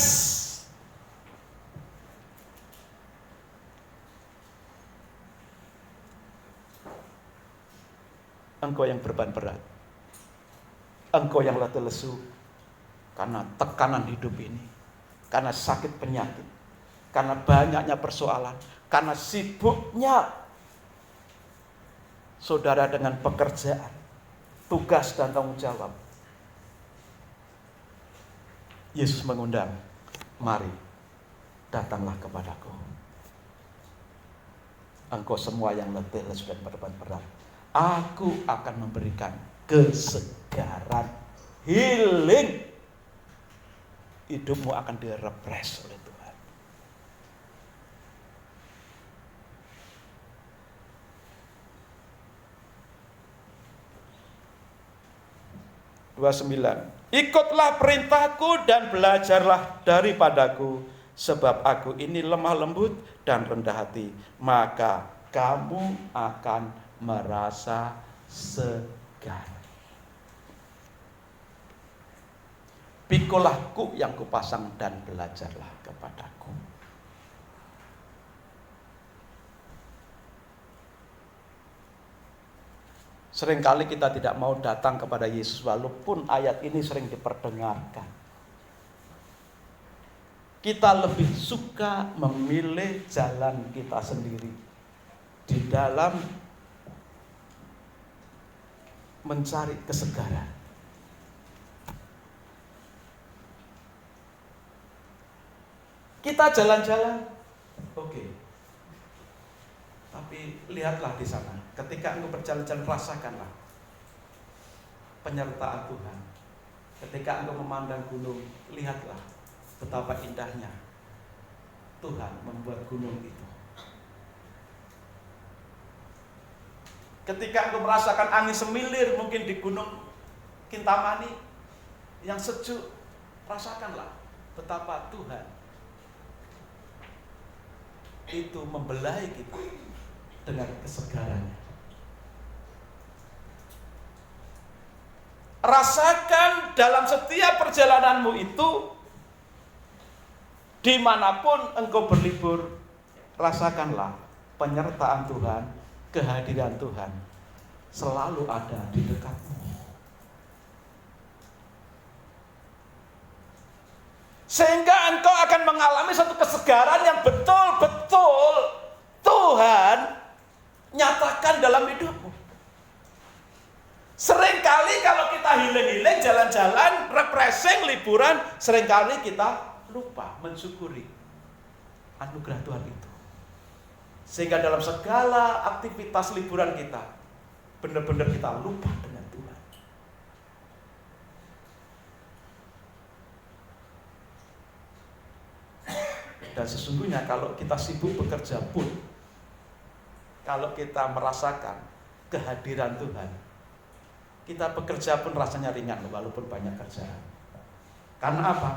Engkau yang beban berat, engkau yang letih lesu karena tekanan hidup ini, karena sakit penyakit, karena banyaknya persoalan, karena sibuknya saudara dengan pekerjaan, tugas dan tanggung jawab. Yesus mengundang, mari datanglah kepadaku. Engkau semua yang letih lesu dan beban berat, aku akan memberikan kesegaran, healing. Hidupmu akan direfresh oleh Tuhan. Ikutlah perintahku dan belajarlah daripadaku, sebab aku ini lemah lembut dan rendah hati, maka kamu akan merasa segar. Pikulahku yang kupasang dan belajarlah kepadaku. Seringkali kita tidak mau datang kepada Yesus walaupun ayat ini sering diperdengarkan. Kita lebih suka memilih jalan kita sendiri di dalam mencari kesegaran. Kita jalan-jalan, oke. Tapi lihatlah di sana, ketika engkau berjalan-jalan, rasakanlah penyertaan Tuhan. Ketika engkau memandang gunung, lihatlah betapa indahnya Tuhan membuat gunung itu. Ketika engkau merasakan angin semilir mungkin di Gunung Kintamani yang sejuk, rasakanlah betapa Tuhan itu membelai kita dengan kesegarannya. Rasakan dalam setiap perjalananmu itu, dimanapun engkau berlibur, rasakanlah penyertaan Tuhan, kehadiran Tuhan selalu ada di dekatmu. Sehingga engkau akan mengalami satu kesegaran yang betul-betul Tuhan nyatakan dalam hidupmu. Seringkali kalau kita healing-healing, jalan-jalan, refreshing, liburan, seringkali kita lupa mensyukuri anugerah Tuhan itu. Sehingga dalam segala aktivitas liburan kita, benar-benar kita lupa dengan Tuhan. Dan sesungguhnya kalau kita sibuk bekerja pun, kalau kita merasakan kehadiran Tuhan, kita bekerja pun rasanya ringan walaupun banyak kerjaan. Karena apa?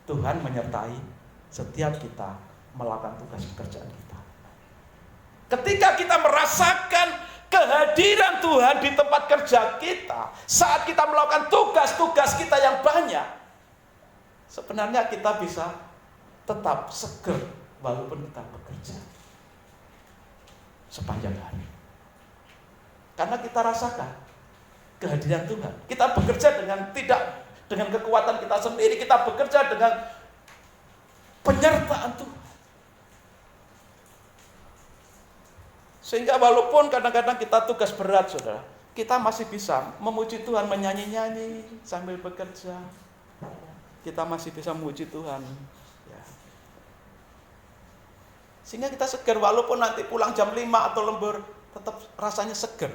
Tuhan menyertai setiap kita melakukan tugas pekerjaan kita. Ketika kita merasakan kehadiran Tuhan di tempat kerja kita, saat kita melakukan tugas-tugas kita yang banyak, sebenarnya kita bisa tetap seger walaupun kita bekerja sepanjang hari. Karena kita rasakan kehadiran Tuhan. Kita bekerja tidak dengan kekuatan kita sendiri, kita bekerja dengan penyertaan Tuhan. Sehingga walaupun kadang-kadang kita tugas berat, saudara, kita masih bisa memuji Tuhan, menyanyi-nyanyi sambil bekerja. Kita masih bisa memuji Tuhan. Ya. Sehingga kita segar, walaupun nanti pulang jam 5 atau lembur, tetap rasanya segar.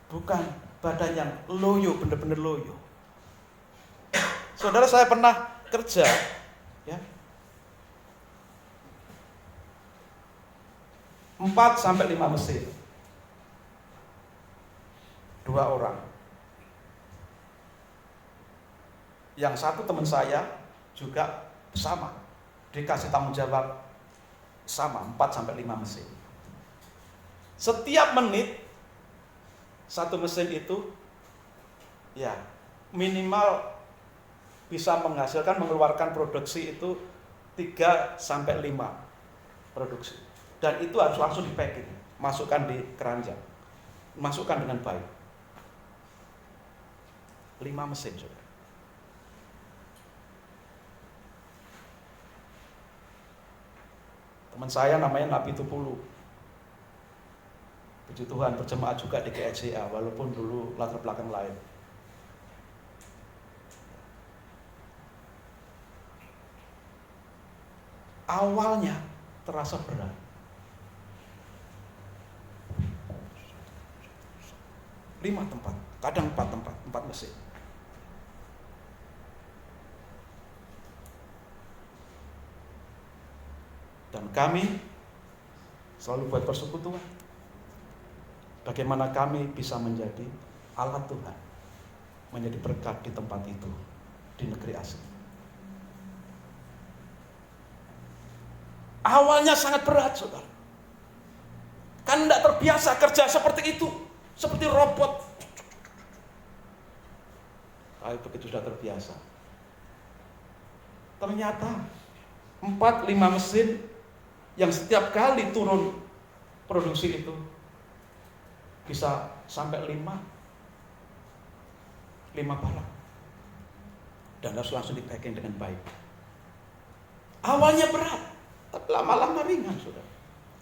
Bukan badan yang loyo, benar-benar loyo. Saudara, saya pernah kerja, ya, 4-5 mesin, 2 orang. Yang satu teman saya juga sama, dikasih tanggung jawab sama, 4-5 mesin. Setiap menit satu mesin itu ya minimal bisa menghasilkan, mengeluarkan produksi itu 3-5 produksi. Dan itu harus langsung di packing, masukkan di keranjang, masukkan dengan baik. 5 mesin, saudara. Teman saya namanya Nabi Tupulu. Puji Tuhan, berjemaat juga di GSCA, walaupun dulu latar belakang lain. Awalnya terasa berat. Lima tempat, kadang 4 tempat, 4 mesin. Dan kami selalu buat persekutuan. Bagaimana kami bisa menjadi alat Tuhan, menjadi berkat di tempat itu, di negeri asing. Awalnya sangat berat, saudara. Kan tidak terbiasa kerja seperti itu, seperti robot. Tapi begitu sudah terbiasa, ternyata 4-5 mesin yang setiap kali turun produksi itu bisa sampai 5 balak, dan harus langsung di packing dengan baik. Awalnya berat, tapi lama-lama ringan, saudara.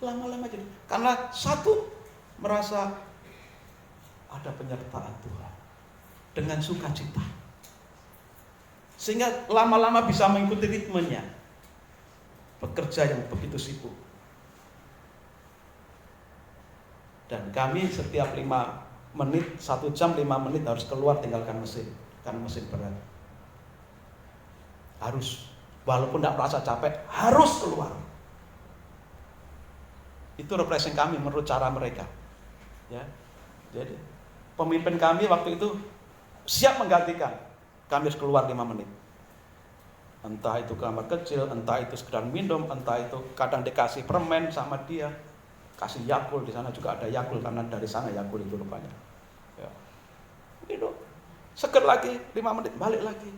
Lama-lama jadi, karena satu merasa ada penyertaan Tuhan dengan sukacita, sehingga lama-lama bisa mengikuti ritmenya bekerja yang begitu sibuk. Dan kami setiap 5 menit, 1 jam 5 menit harus keluar tinggalkan mesin, karena mesin berat. Harus, walaupun tidak merasa capek, harus keluar. Itu refreshing kami menurut cara mereka. Ya, jadi pemimpin kami waktu itu siap menggantikan. Kami harus keluar 5 menit. Entah itu kamar kecil, entah itu sekedar minum, entah itu kadang dikasih permen sama dia, kasih Yakult, di sana juga ada Yakult karena dari sana Yakult itu rupanya. Ya. Minum, seger lagi 5 menit, balik lagi.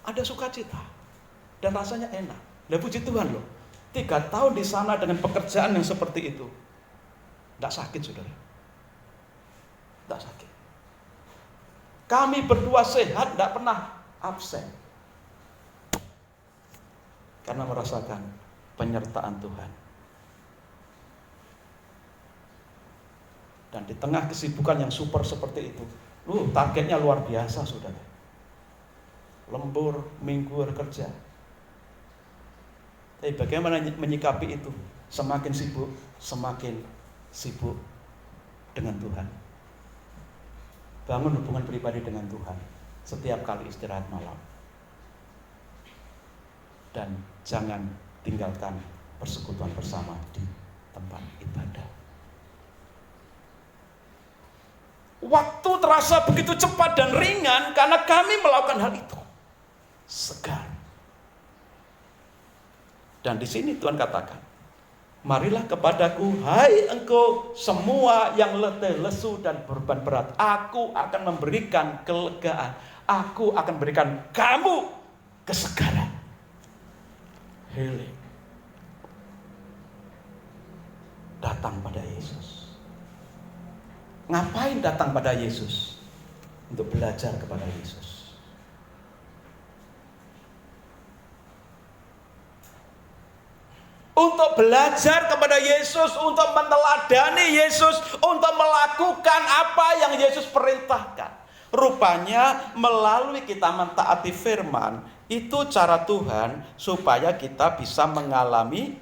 Ada sukacita dan rasanya enak. Lah puji Tuhan loh, 3 tahun di sana dengan pekerjaan yang seperti itu, tidak sakit, saudara. Tidak sakit. Kami berdua sehat, tidak pernah absen. Karena merasakan penyertaan Tuhan. Dan di tengah kesibukan yang super seperti itu, targetnya luar biasa, saudara. Lembur, minggu kerja. Tapi bagaimana menyikapi itu? Semakin sibuk dengan Tuhan. Bangun hubungan pribadi dengan Tuhan setiap kali istirahat malam. dan jangan tinggalkan persekutuan bersama di tempat ibadah. Waktu terasa begitu cepat dan ringan karena kami melakukan hal itu. Segar. Dan di sini Tuhan katakan, marilah kepadaku, hai engkau semua yang letih, lesu dan beban berat. Aku akan memberikan kelegaan. Aku akan berikan kamu kesegaran. Healing. Datang pada Yesus. Ngapain datang pada Yesus? Untuk belajar kepada Yesus. Untuk belajar kepada Yesus, untuk meneladani Yesus, untuk melakukan apa yang Yesus perintahkan. Rupanya melalui kita mentaati firman, itu cara Tuhan supaya kita bisa mengalami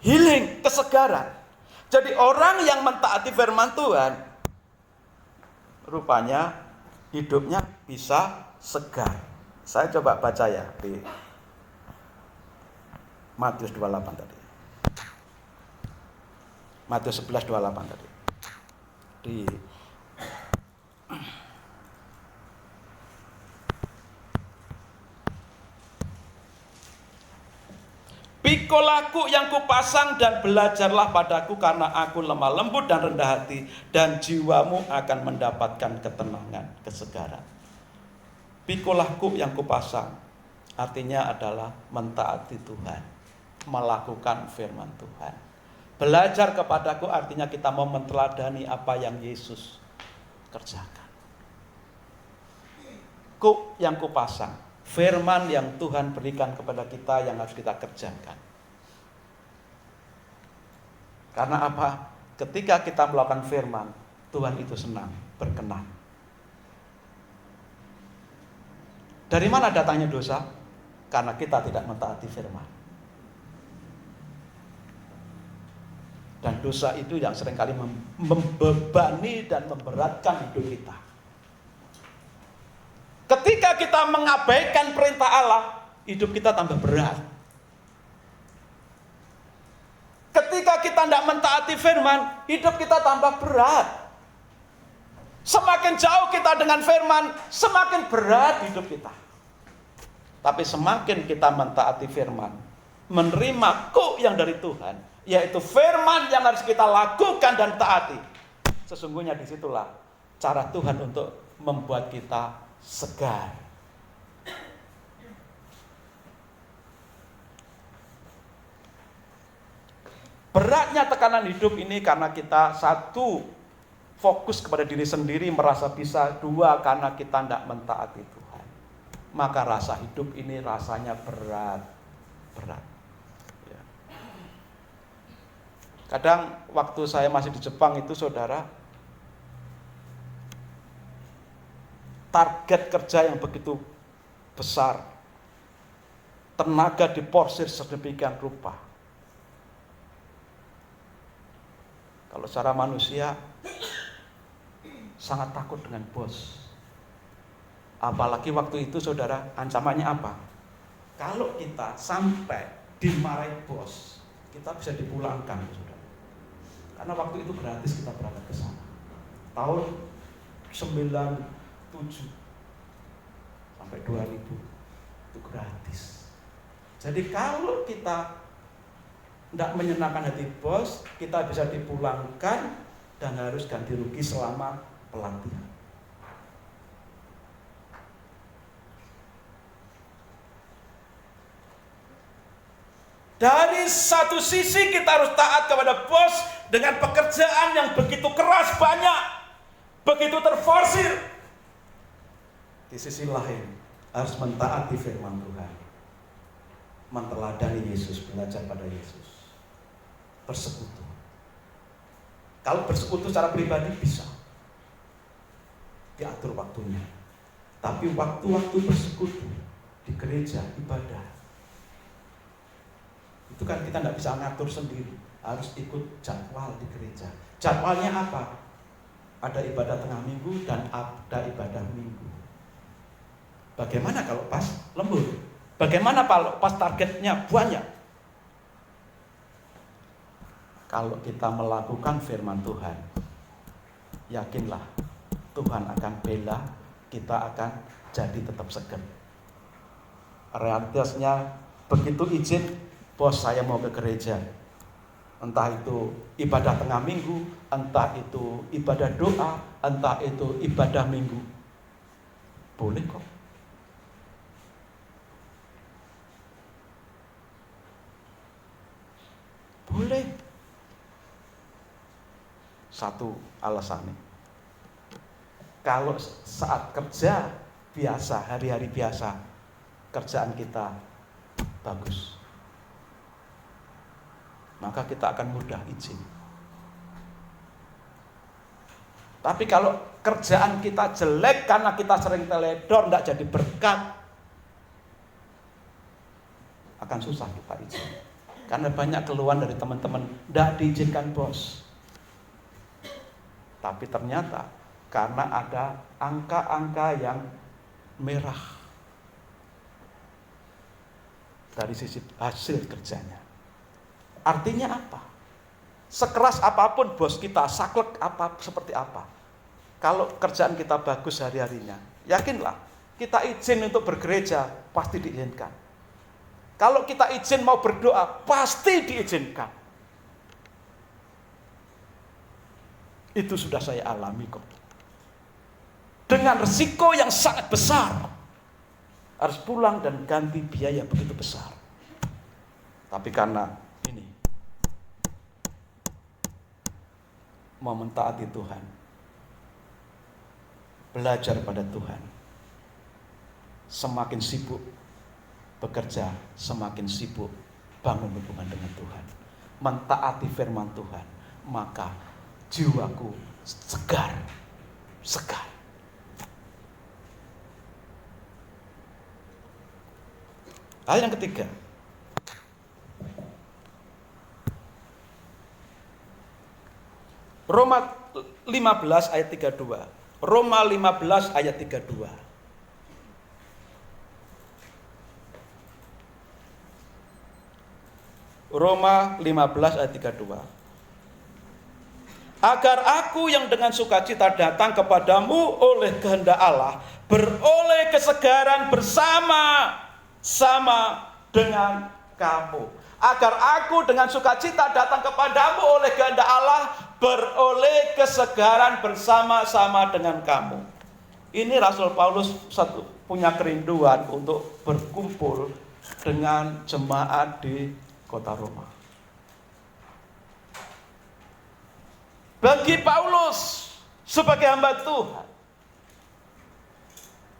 healing, kesegaran. Jadi orang yang mentaati firman Tuhan, rupanya hidupnya bisa segar. Saya coba baca ya di Matius 28 tadi. Matius 11:28 tadi. Di Pikulaku yang kupasang dan belajarlah padaku karena aku lemah lembut dan rendah hati, dan jiwamu akan mendapatkan ketenangan, kesegaran. Pikulahku yang kupasang artinya adalah mentaati Tuhan, melakukan firman Tuhan. Belajar kepadaku artinya kita mau meneladani apa yang Yesus kerjakan. Kuk yang kupasang, firman yang Tuhan berikan kepada kita yang harus kita kerjakan. Karena apa? Ketika kita melakukan firman, Tuhan itu senang, berkenan. Dari mana datangnya dosa? Karena kita tidak mentaati firman. Dan dosa itu yang seringkali membebani dan memberatkan hidup kita. Ketika kita mengabaikan perintah Allah, hidup kita tambah berat. Ketika kita tidak mentaati firman, hidup kita tambah berat. Semakin jauh kita dengan firman, semakin berat hidup kita. Tapi semakin kita mentaati firman, menerima yang dari Tuhan, yaitu firman yang harus kita lakukan dan taati, sesungguhnya disitulah cara Tuhan untuk membuat kita segar. Beratnya tekanan hidup ini karena kita satu, fokus kepada diri sendiri merasa bisa. Dua, karena kita tidak mentaati Tuhan. Maka rasa hidup ini rasanya berat. Ya. Kadang waktu saya masih di Jepang itu saudara, target kerja yang begitu besar, tenaga diporsir sedemikian rupa. Kalau secara manusia sangat takut dengan bos. Apalagi waktu itu saudara, ancamannya apa? Kalau kita sampai dimarahi bos, kita bisa dipulangkan saudara. Karena waktu itu gratis kita berangkat ke sana. Tahun 97 sampai 2000 itu gratis. Jadi kalau kita tidak menyenangkan hati bos, kita bisa dipulangkan dan harus ganti rugi selama pelatihan. Dari satu sisi kita harus taat kepada bos dengan pekerjaan yang begitu keras, banyak, begitu terforsir. Di sisi lain harus mentaati firman Tuhan, menteladani Yesus, belajar pada Yesus, bersekutu. Kalau bersekutu secara pribadi bisa diatur waktunya, tapi waktu-waktu bersekutu di gereja ibadah itu kan kita tidak bisa ngatur sendiri, harus ikut jadwal di gereja. Jadwalnya apa? Ada ibadah tengah minggu dan ada ibadah minggu. Bagaimana kalau pas lembur? Bagaimana kalau pas targetnya banyak? Kalau kita melakukan firman Tuhan, yakinlah Tuhan akan bela, kita akan jadi tetap segar. Realitasnya begitu izin, bos saya mau ke gereja, entah itu ibadah tengah minggu, entah itu ibadah doa, entah itu ibadah minggu, boleh kok. Boleh. Satu alasannya, kalau saat kerja biasa, hari-hari biasa, kerjaan kita bagus, maka kita akan mudah izin. Tapi kalau kerjaan kita jelek karena kita sering teledor, tidak jadi berkat, akan susah kita izin. Karena banyak keluhan dari teman-teman, tidak diizinkan bos. Tapi ternyata karena ada angka-angka yang merah dari sisi hasil kerjanya. Artinya apa? Sekeras apapun bos kita, saklek apa seperti apa, kalau kerjaan kita bagus hari-harinya, yakinlah kita izin untuk bergereja pasti diizinkan. Kalau kita izin mau berdoa pasti diizinkan. Itu sudah saya alami kok. Dengan resiko yang sangat besar. Harus pulang dan ganti biaya begitu besar. Tapi karena ini mau mentaati Tuhan, belajar pada Tuhan, semakin sibuk bekerja, semakin sibuk bangun hubungan dengan Tuhan, mentaati firman Tuhan, maka jiwaku segar. Hal yang ketiga, Roma 15 ayat 32. Roma 15 ayat 32. Roma 15 ayat 32. Agar aku yang dengan sukacita datang kepadamu oleh kehendak Allah, beroleh kesegaran bersama-sama dengan kamu. Agar aku dengan sukacita datang kepadamu oleh kehendak Allah, beroleh kesegaran bersama-sama dengan kamu. Ini Rasul Paulus punya kerinduan untuk berkumpul dengan jemaat di kota Roma. Bagi Paulus sebagai hamba Tuhan,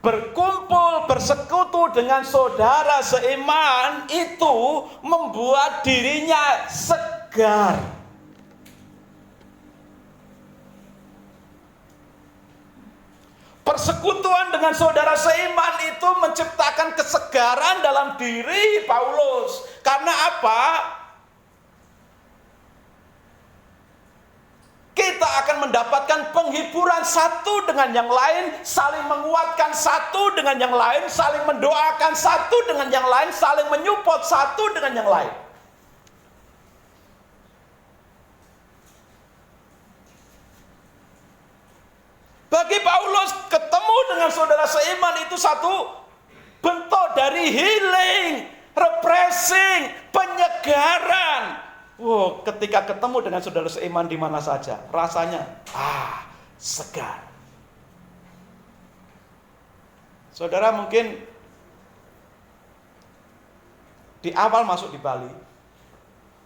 berkumpul, bersekutu dengan saudara seiman itu membuat dirinya segar. Persekutuan dengan saudara seiman itu menciptakan kesegaran dalam diri Paulus. Karena apa? Kita akan mendapatkan penghiburan satu dengan yang lain, saling menguatkan satu dengan yang lain, saling mendoakan satu dengan yang lain, saling menyupport satu dengan yang lain. Bagi Paulus, ketemu dengan saudara seiman itu satu bentuk dari healing, refreshing, penyegaran. Wow, ketika ketemu dengan saudara seiman di mana saja, rasanya segar. Saudara mungkin di awal masuk di Bali,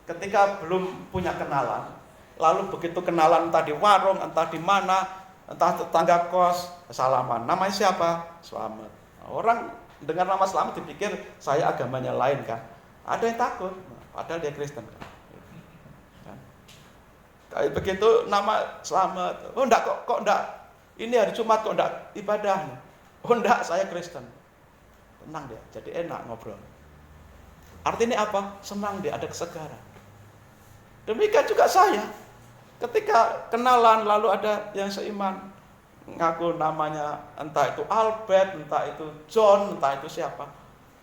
ketika belum punya kenalan, lalu begitu kenalan entah di warung, entah di mana, entah tetangga kos, salaman. Namanya siapa? Slamet. Orang dengar nama Slamet dipikir saya agamanya lain kan. Ada yang takut, padahal dia Kristen kan. Tapi begitu nama Slamet, oh enggak kok enggak, ini hari Jumat kok enggak ibadah. Oh enggak, saya Kristen. Tenang dia, jadi enak ngobrol. Artinya apa? Senang dia, ada kesegaran. Demikian juga saya. Ketika kenalan lalu ada yang seiman, ngaku namanya entah itu Albert, entah itu John, entah itu siapa.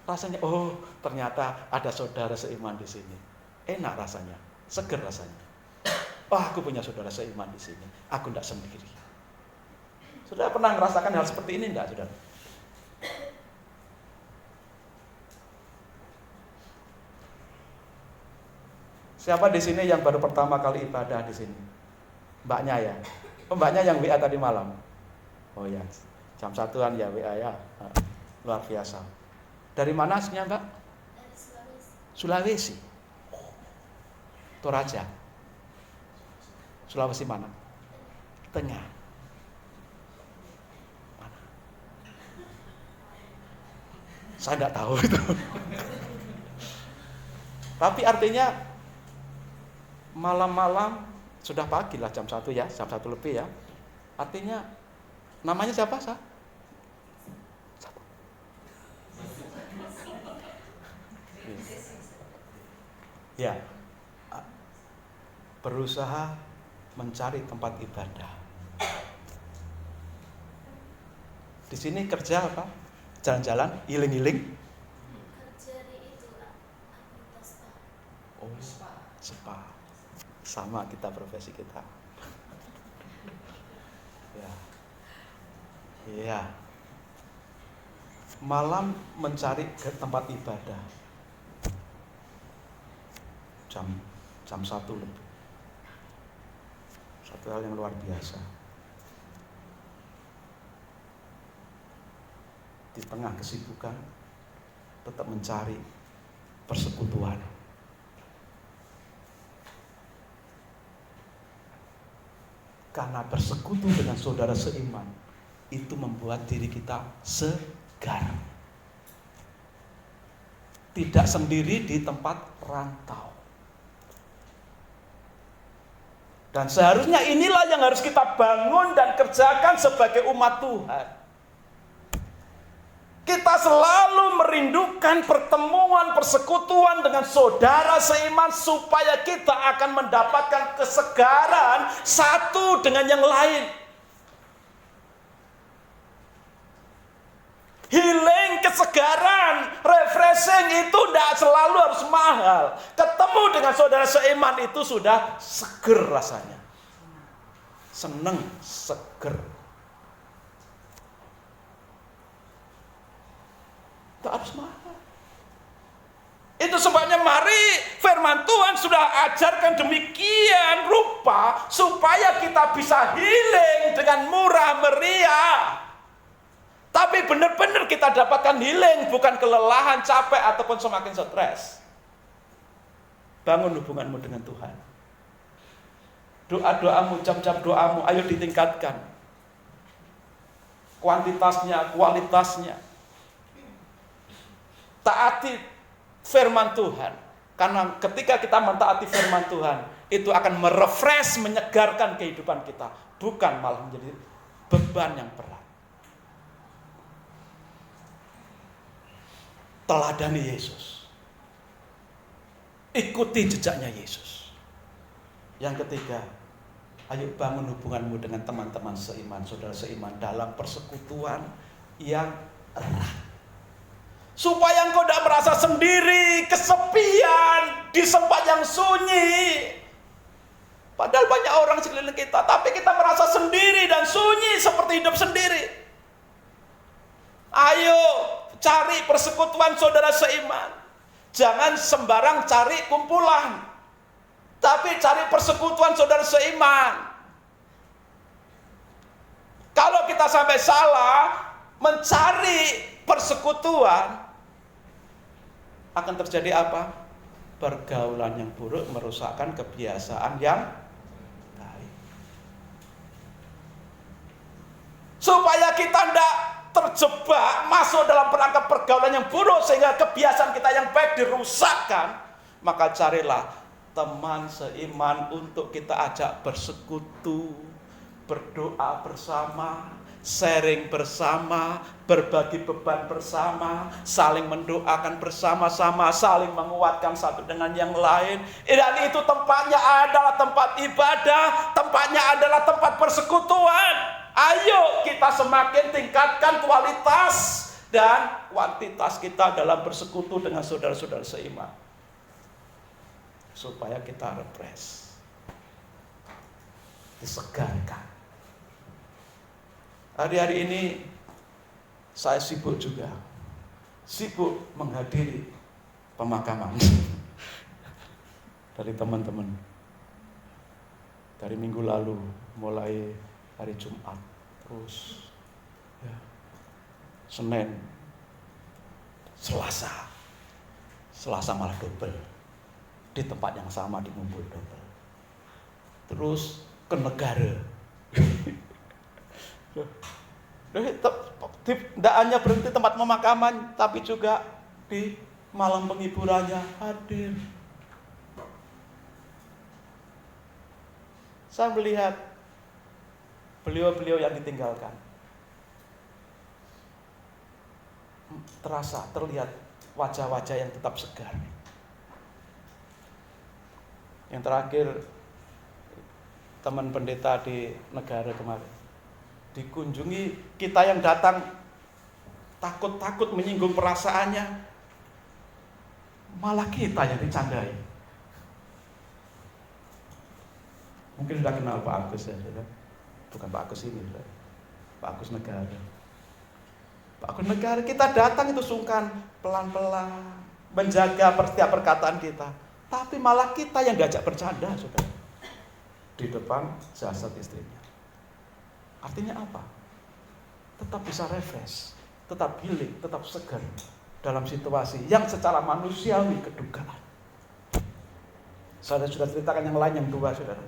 rasanya, oh ternyata ada saudara seiman di sini. Enak rasanya, seger rasanya. Oh, aku punya saudara seiman di sini. Aku tidak sendiri. Saudara pernah merasakan hal seperti ini enggak, saudara? Siapa di sini yang baru pertama kali ibadah di sini? Mbaknya ya? Oh, mbaknya yang WA tadi malam? Oh ya, jam 1-an ya WA ya. Luar biasa. Dari mana aslinya mbak? Dari Sulawesi. Sulawesi. Toraja. Sulawesi mana? Tengah. Mana? Saya tidak tahu itu. Tapi artinya malam-malam sudah pagi lah, jam 1 ya, jam 1 lebih ya. Artinya namanya siapa, Sa? Ya, berusaha mencari tempat ibadah. Di sini kerja apa? Jalan-jalan, healing-healing. Kerja di itu aktivitas spa. Oh, spa. Sama kita profesi kita. Ya. Iya. Malam mencari ke tempat ibadah. Jam 1 lebih. Satu hal yang luar biasa. Di tengah kesibukan tetap mencari persekutuan. Karena bersekutu dengan saudara seiman itu membuat diri kita segar. Tidak sendiri di tempat rantau. Dan seharusnya inilah yang harus kita bangun dan kerjakan sebagai umat Tuhan. Kita selalu merindukan pertemuan, persekutuan dengan saudara seiman supaya kita akan mendapatkan kesegaran satu dengan yang lain. Healing, kesegaran, refreshing itu tidak selalu harus mahal. Ketemu dengan saudara seiman itu sudah seger rasanya. Seneng, seger. Tidak harus mahal. Itu sebabnya mari firman Tuhan sudah ajarkan demikian rupa supaya kita bisa healing dengan murah meriah. Tapi benar-benar kita dapatkan healing, bukan kelelahan, capek, ataupun semakin stres. Bangun hubunganmu dengan Tuhan. Doa-doamu, jam-jam doamu, ayo ditingkatkan. Kuantitasnya, kualitasnya. Taati firman Tuhan. Karena ketika kita mentaati firman Tuhan, itu akan merefresh, menyegarkan kehidupan kita. Bukan malah menjadi beban yang berat. Teladani Yesus. Ikuti jejaknya Yesus. Yang ketiga, ayo bangun hubunganmu dengan teman-teman seiman, saudara seiman dalam persekutuan yang erat. Supaya engkau tidak merasa sendiri, kesepian, di tempat yang sunyi. Padahal banyak orang sekeliling kita, tapi kita merasa sendiri dan sunyi seperti hidup sendiri. Ayo cari persekutuan saudara seiman. Jangan sembarang cari kumpulan, tapi cari persekutuan saudara seiman. Kalau kita sampai salah mencari persekutuan, akan terjadi apa? Pergaulan yang buruk merusakkan kebiasaan yang baik. Supaya kita tidak terjebak masuk dalam perangkap pergaulan yang buruk sehingga kebiasaan kita yang baik dirusakkan, maka carilah teman seiman untuk kita ajak bersekutu, berdoa bersama, sharing bersama, berbagi beban bersama, saling mendoakan bersama-sama, saling menguatkan satu dengan yang lain. Dan itu tempatnya adalah tempat ibadah, tempatnya adalah tempat persekutuan. Ayo kita semakin tingkatkan kualitas dan kuantitas kita dalam bersekutu dengan saudara-saudara seiman. Supaya kita refresh, disegarkan. Hari-hari ini saya sibuk juga, sibuk menghadiri pemakaman dari teman-teman. Dari minggu lalu, mulai hari Jumat, terus ya, Senin, Selasa malah double. Di tempat yang sama dikumpul double. Terus ke negara. Tidak hanya berhenti tempat pemakaman, tapi juga di malam penghiburannya hadir. Saya melihat beliau-beliau yang ditinggalkan. Terlihat wajah-wajah yang tetap segar. Yang terakhir, teman pendeta di negara kemarin dikunjungi, kita yang datang takut-takut menyinggung perasaannya, malah kita yang dicandai. Mungkin sudah kenal Pak Agus ya, bukan Pak Agus ini, Pak Agus negara. Pak Agus negara, kita datang itu sungkan, pelan-pelan, menjaga setiap perkataan kita. Tapi malah kita yang diajak bercanda, saudara, di depan jasad istrinya. Artinya apa? Tetap bisa refresh, tetap healing, tetap segar dalam situasi yang secara manusiawi kedukaan. Saya sudah ceritakan yang lain, yang dua, saudara.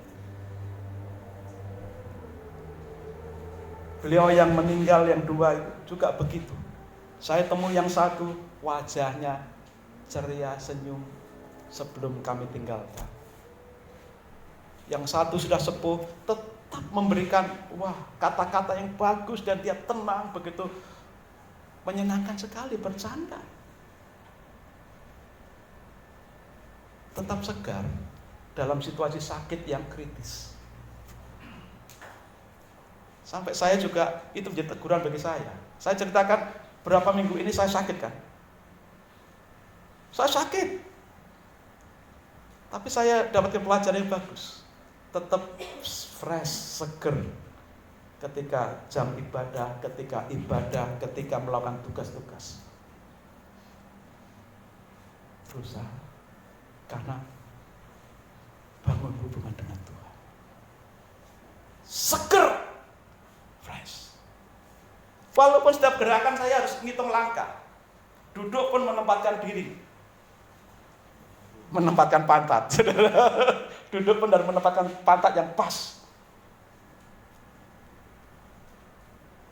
Beliau yang meninggal yang dua juga begitu. Saya temui yang satu, wajahnya ceria, senyum sebelum kami tinggalkan. Yang satu sudah sepuh, tetap memberikan kata-kata yang bagus dan dia tenang begitu, menyenangkan sekali, bercanda. Tetap segar dalam situasi sakit yang kritis. Sampai saya juga, itu menjadi teguran bagi saya. Saya ceritakan berapa minggu ini saya sakit kan. Saya sakit. Tapi saya dapatkan pelajaran yang bagus. Tetap fresh, seger. Ketika jam ibadah, ketika melakukan tugas-tugas. Berusaha. Karena bangun hubungan dengan Tuhan. Seger. Fresh. Walaupun setiap gerakan saya harus ngitung langkah. Duduk pun menempatkan diri. Menempatkan pantat. Duduk pun dan menempatkan pantat yang pas.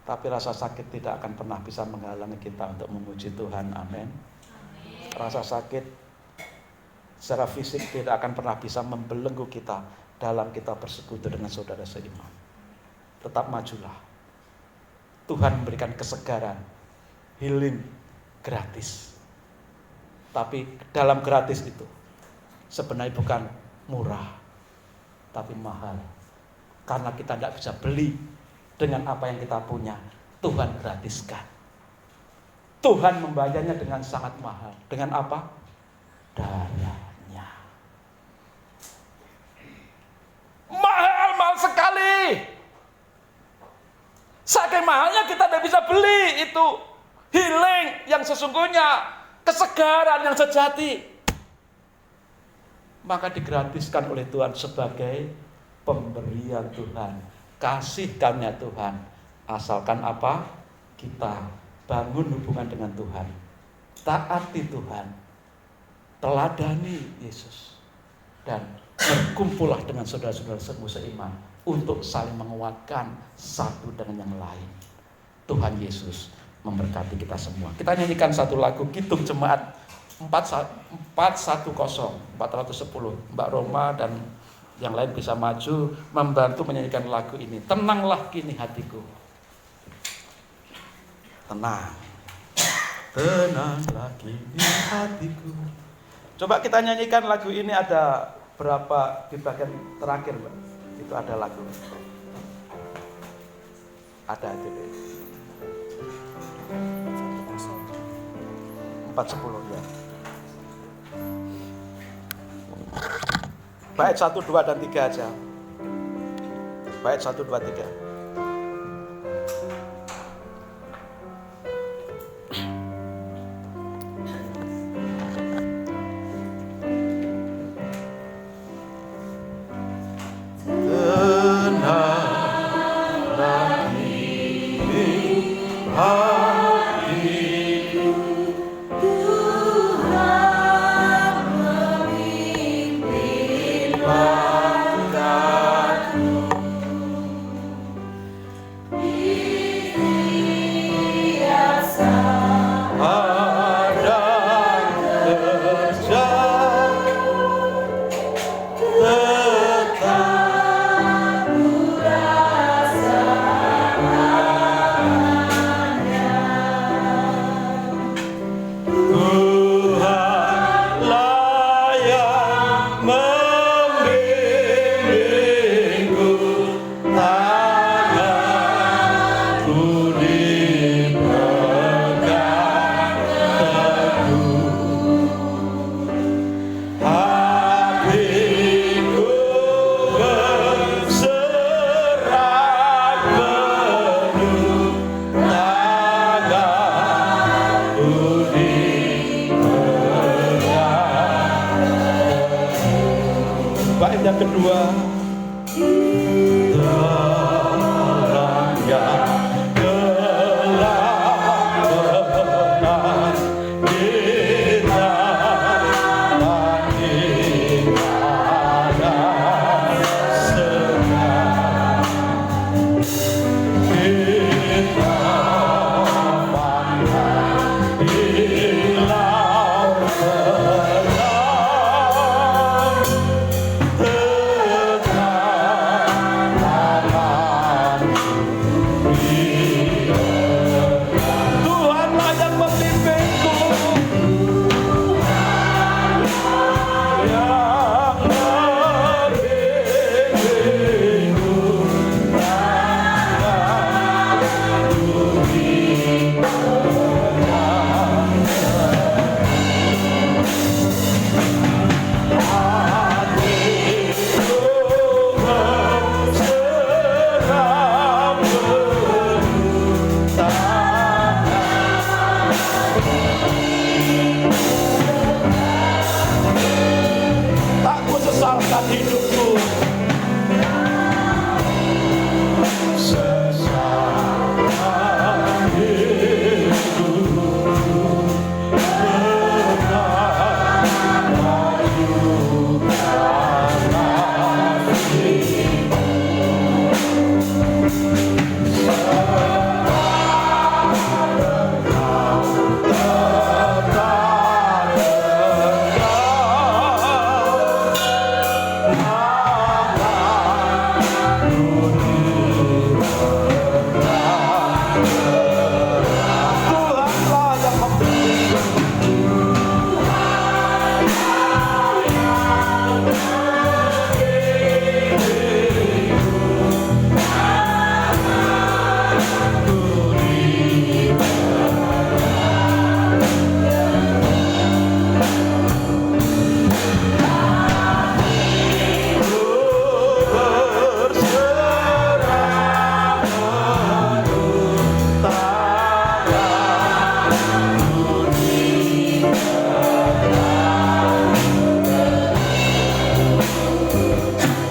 Tapi rasa sakit tidak akan pernah bisa menghalangi kita untuk memuji Tuhan. Amin. Rasa sakit secara fisik tidak akan pernah bisa membelenggu kita dalam kita bersekutu dengan saudara seiman. Tetap majulah. Tuhan memberikan kesegaran, healing gratis. Tapi dalam gratis itu sebenarnya bukan murah, tapi mahal. Karena kita tidak bisa beli dengan apa yang kita punya. Tuhan gratiskan. Tuhan membayarnya dengan sangat mahal. Dengan apa? Darahnya. Mahal sekali. Saking mahalnya kita tidak bisa beli itu healing yang sesungguhnya, kesegaran yang sejati. Maka digratiskan oleh Tuhan sebagai pemberian Tuhan, kasih karunia Tuhan. Asalkan apa? Kita bangun hubungan dengan Tuhan, taati Tuhan, teladani Yesus, dan berkumpullah dengan saudara-saudara seiman untuk saling menguatkan satu dengan yang lain. Tuhan Yesus memberkati kita semua. Kita nyanyikan satu lagu Kidung Jemaat 410. Mbak Roma dan yang lain bisa maju membantu menyanyikan lagu ini. Tenanglah kini hatiku. Tenang. Tenanglah kini hatiku. Coba kita nyanyikan lagu ini, ada berapa di bagian terakhir, Mbak? Itu ada lagu. Ada itu deh. 4:10 ya. Bait 1, 2 dan 3 aja. Bait 1, 2, 3. Bait yang kedua.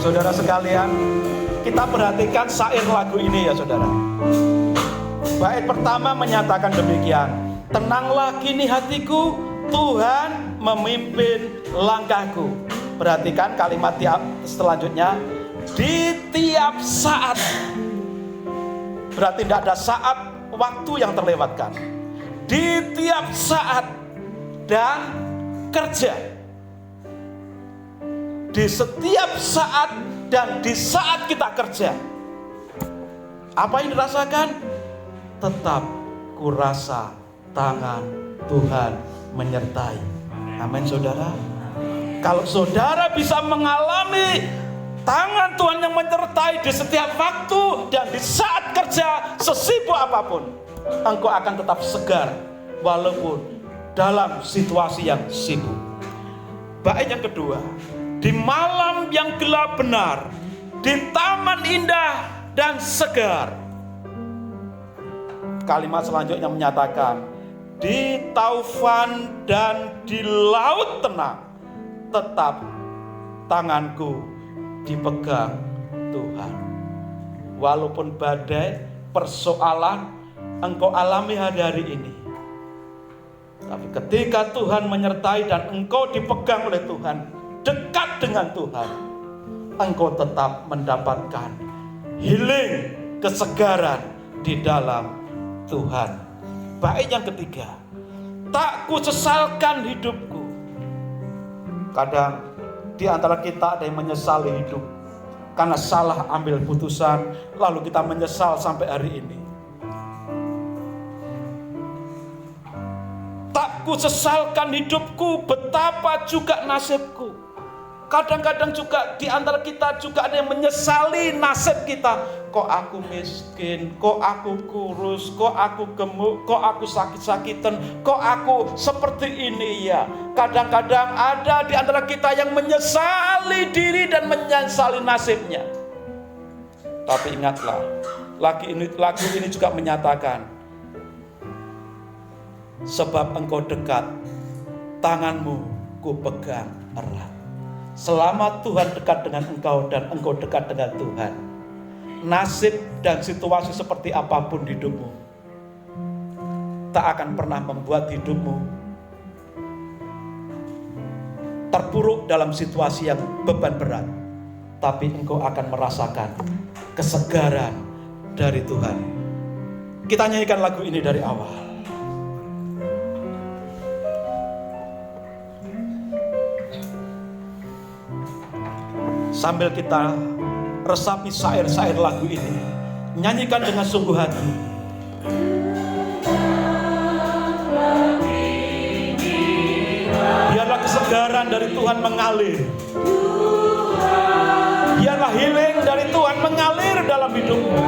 Saudara sekalian, kita perhatikan syair lagu ini ya saudara. Bait pertama menyatakan demikian, tenanglah kini hatiku, Tuhan memimpin langkahku. Perhatikan kalimat selanjutnya, di tiap saat. Berarti tidak ada saat waktu yang terlewatkan. Di tiap saat dan kerja. Di setiap saat dan di saat kita kerja. Apa yang dirasakan? Tetap kurasa tangan Tuhan menyertai. Amin saudara. Kalau saudara bisa mengalami tangan Tuhan yang menyertai di setiap waktu dan di saat kerja, sesibuk apapun, engkau akan tetap segar walaupun dalam situasi yang sibuk. Bait yang kedua, di malam yang gelap benar, di taman indah dan segar. Kalimat selanjutnya menyatakan, di taufan dan di laut tenang, tetap tanganku dipegang Tuhan. Walaupun badai, persoalan engkau alami hari-hari ini, tapi ketika Tuhan menyertai dan engkau dipegang oleh Tuhan, dekat dengan Tuhan, engkau tetap mendapatkan healing, kesegaran di dalam Tuhan. Bait yang ketiga, tak kusesalkan hidupku. Kadang di antara kita ada yang menyesali hidup karena salah ambil putusan, lalu kita menyesal sampai hari ini. Tak kusesalkan hidupku, betapa juga nasibku. Kadang-kadang juga di antara kita juga ada yang menyesali nasib kita. Kok aku miskin, kok aku kurus, kok aku gemuk, kok aku sakit-sakitan, kok aku seperti ini ya. Kadang-kadang ada di antara kita yang menyesali diri dan menyesali nasibnya. Tapi ingatlah, lagu ini juga menyatakan, sebab engkau dekat, tanganmu ku pegang erat. Selama Tuhan dekat dengan engkau dan engkau dekat dengan Tuhan, nasib dan situasi seperti apapun hidupmu tak akan pernah membuat hidupmu terpuruk dalam situasi yang beban berat, tapi engkau akan merasakan kesegaran dari Tuhan. Kita nyanyikan lagu ini dari awal. Sambil kita resapi syair-syair lagu ini, nyanyikan dengan sungguh hati. Biarlah kesegaran dari Tuhan mengalir. Biarlah healing dari Tuhan mengalir dalam hidupmu.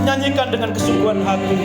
Nyanyikan dengan kesungguhan hati.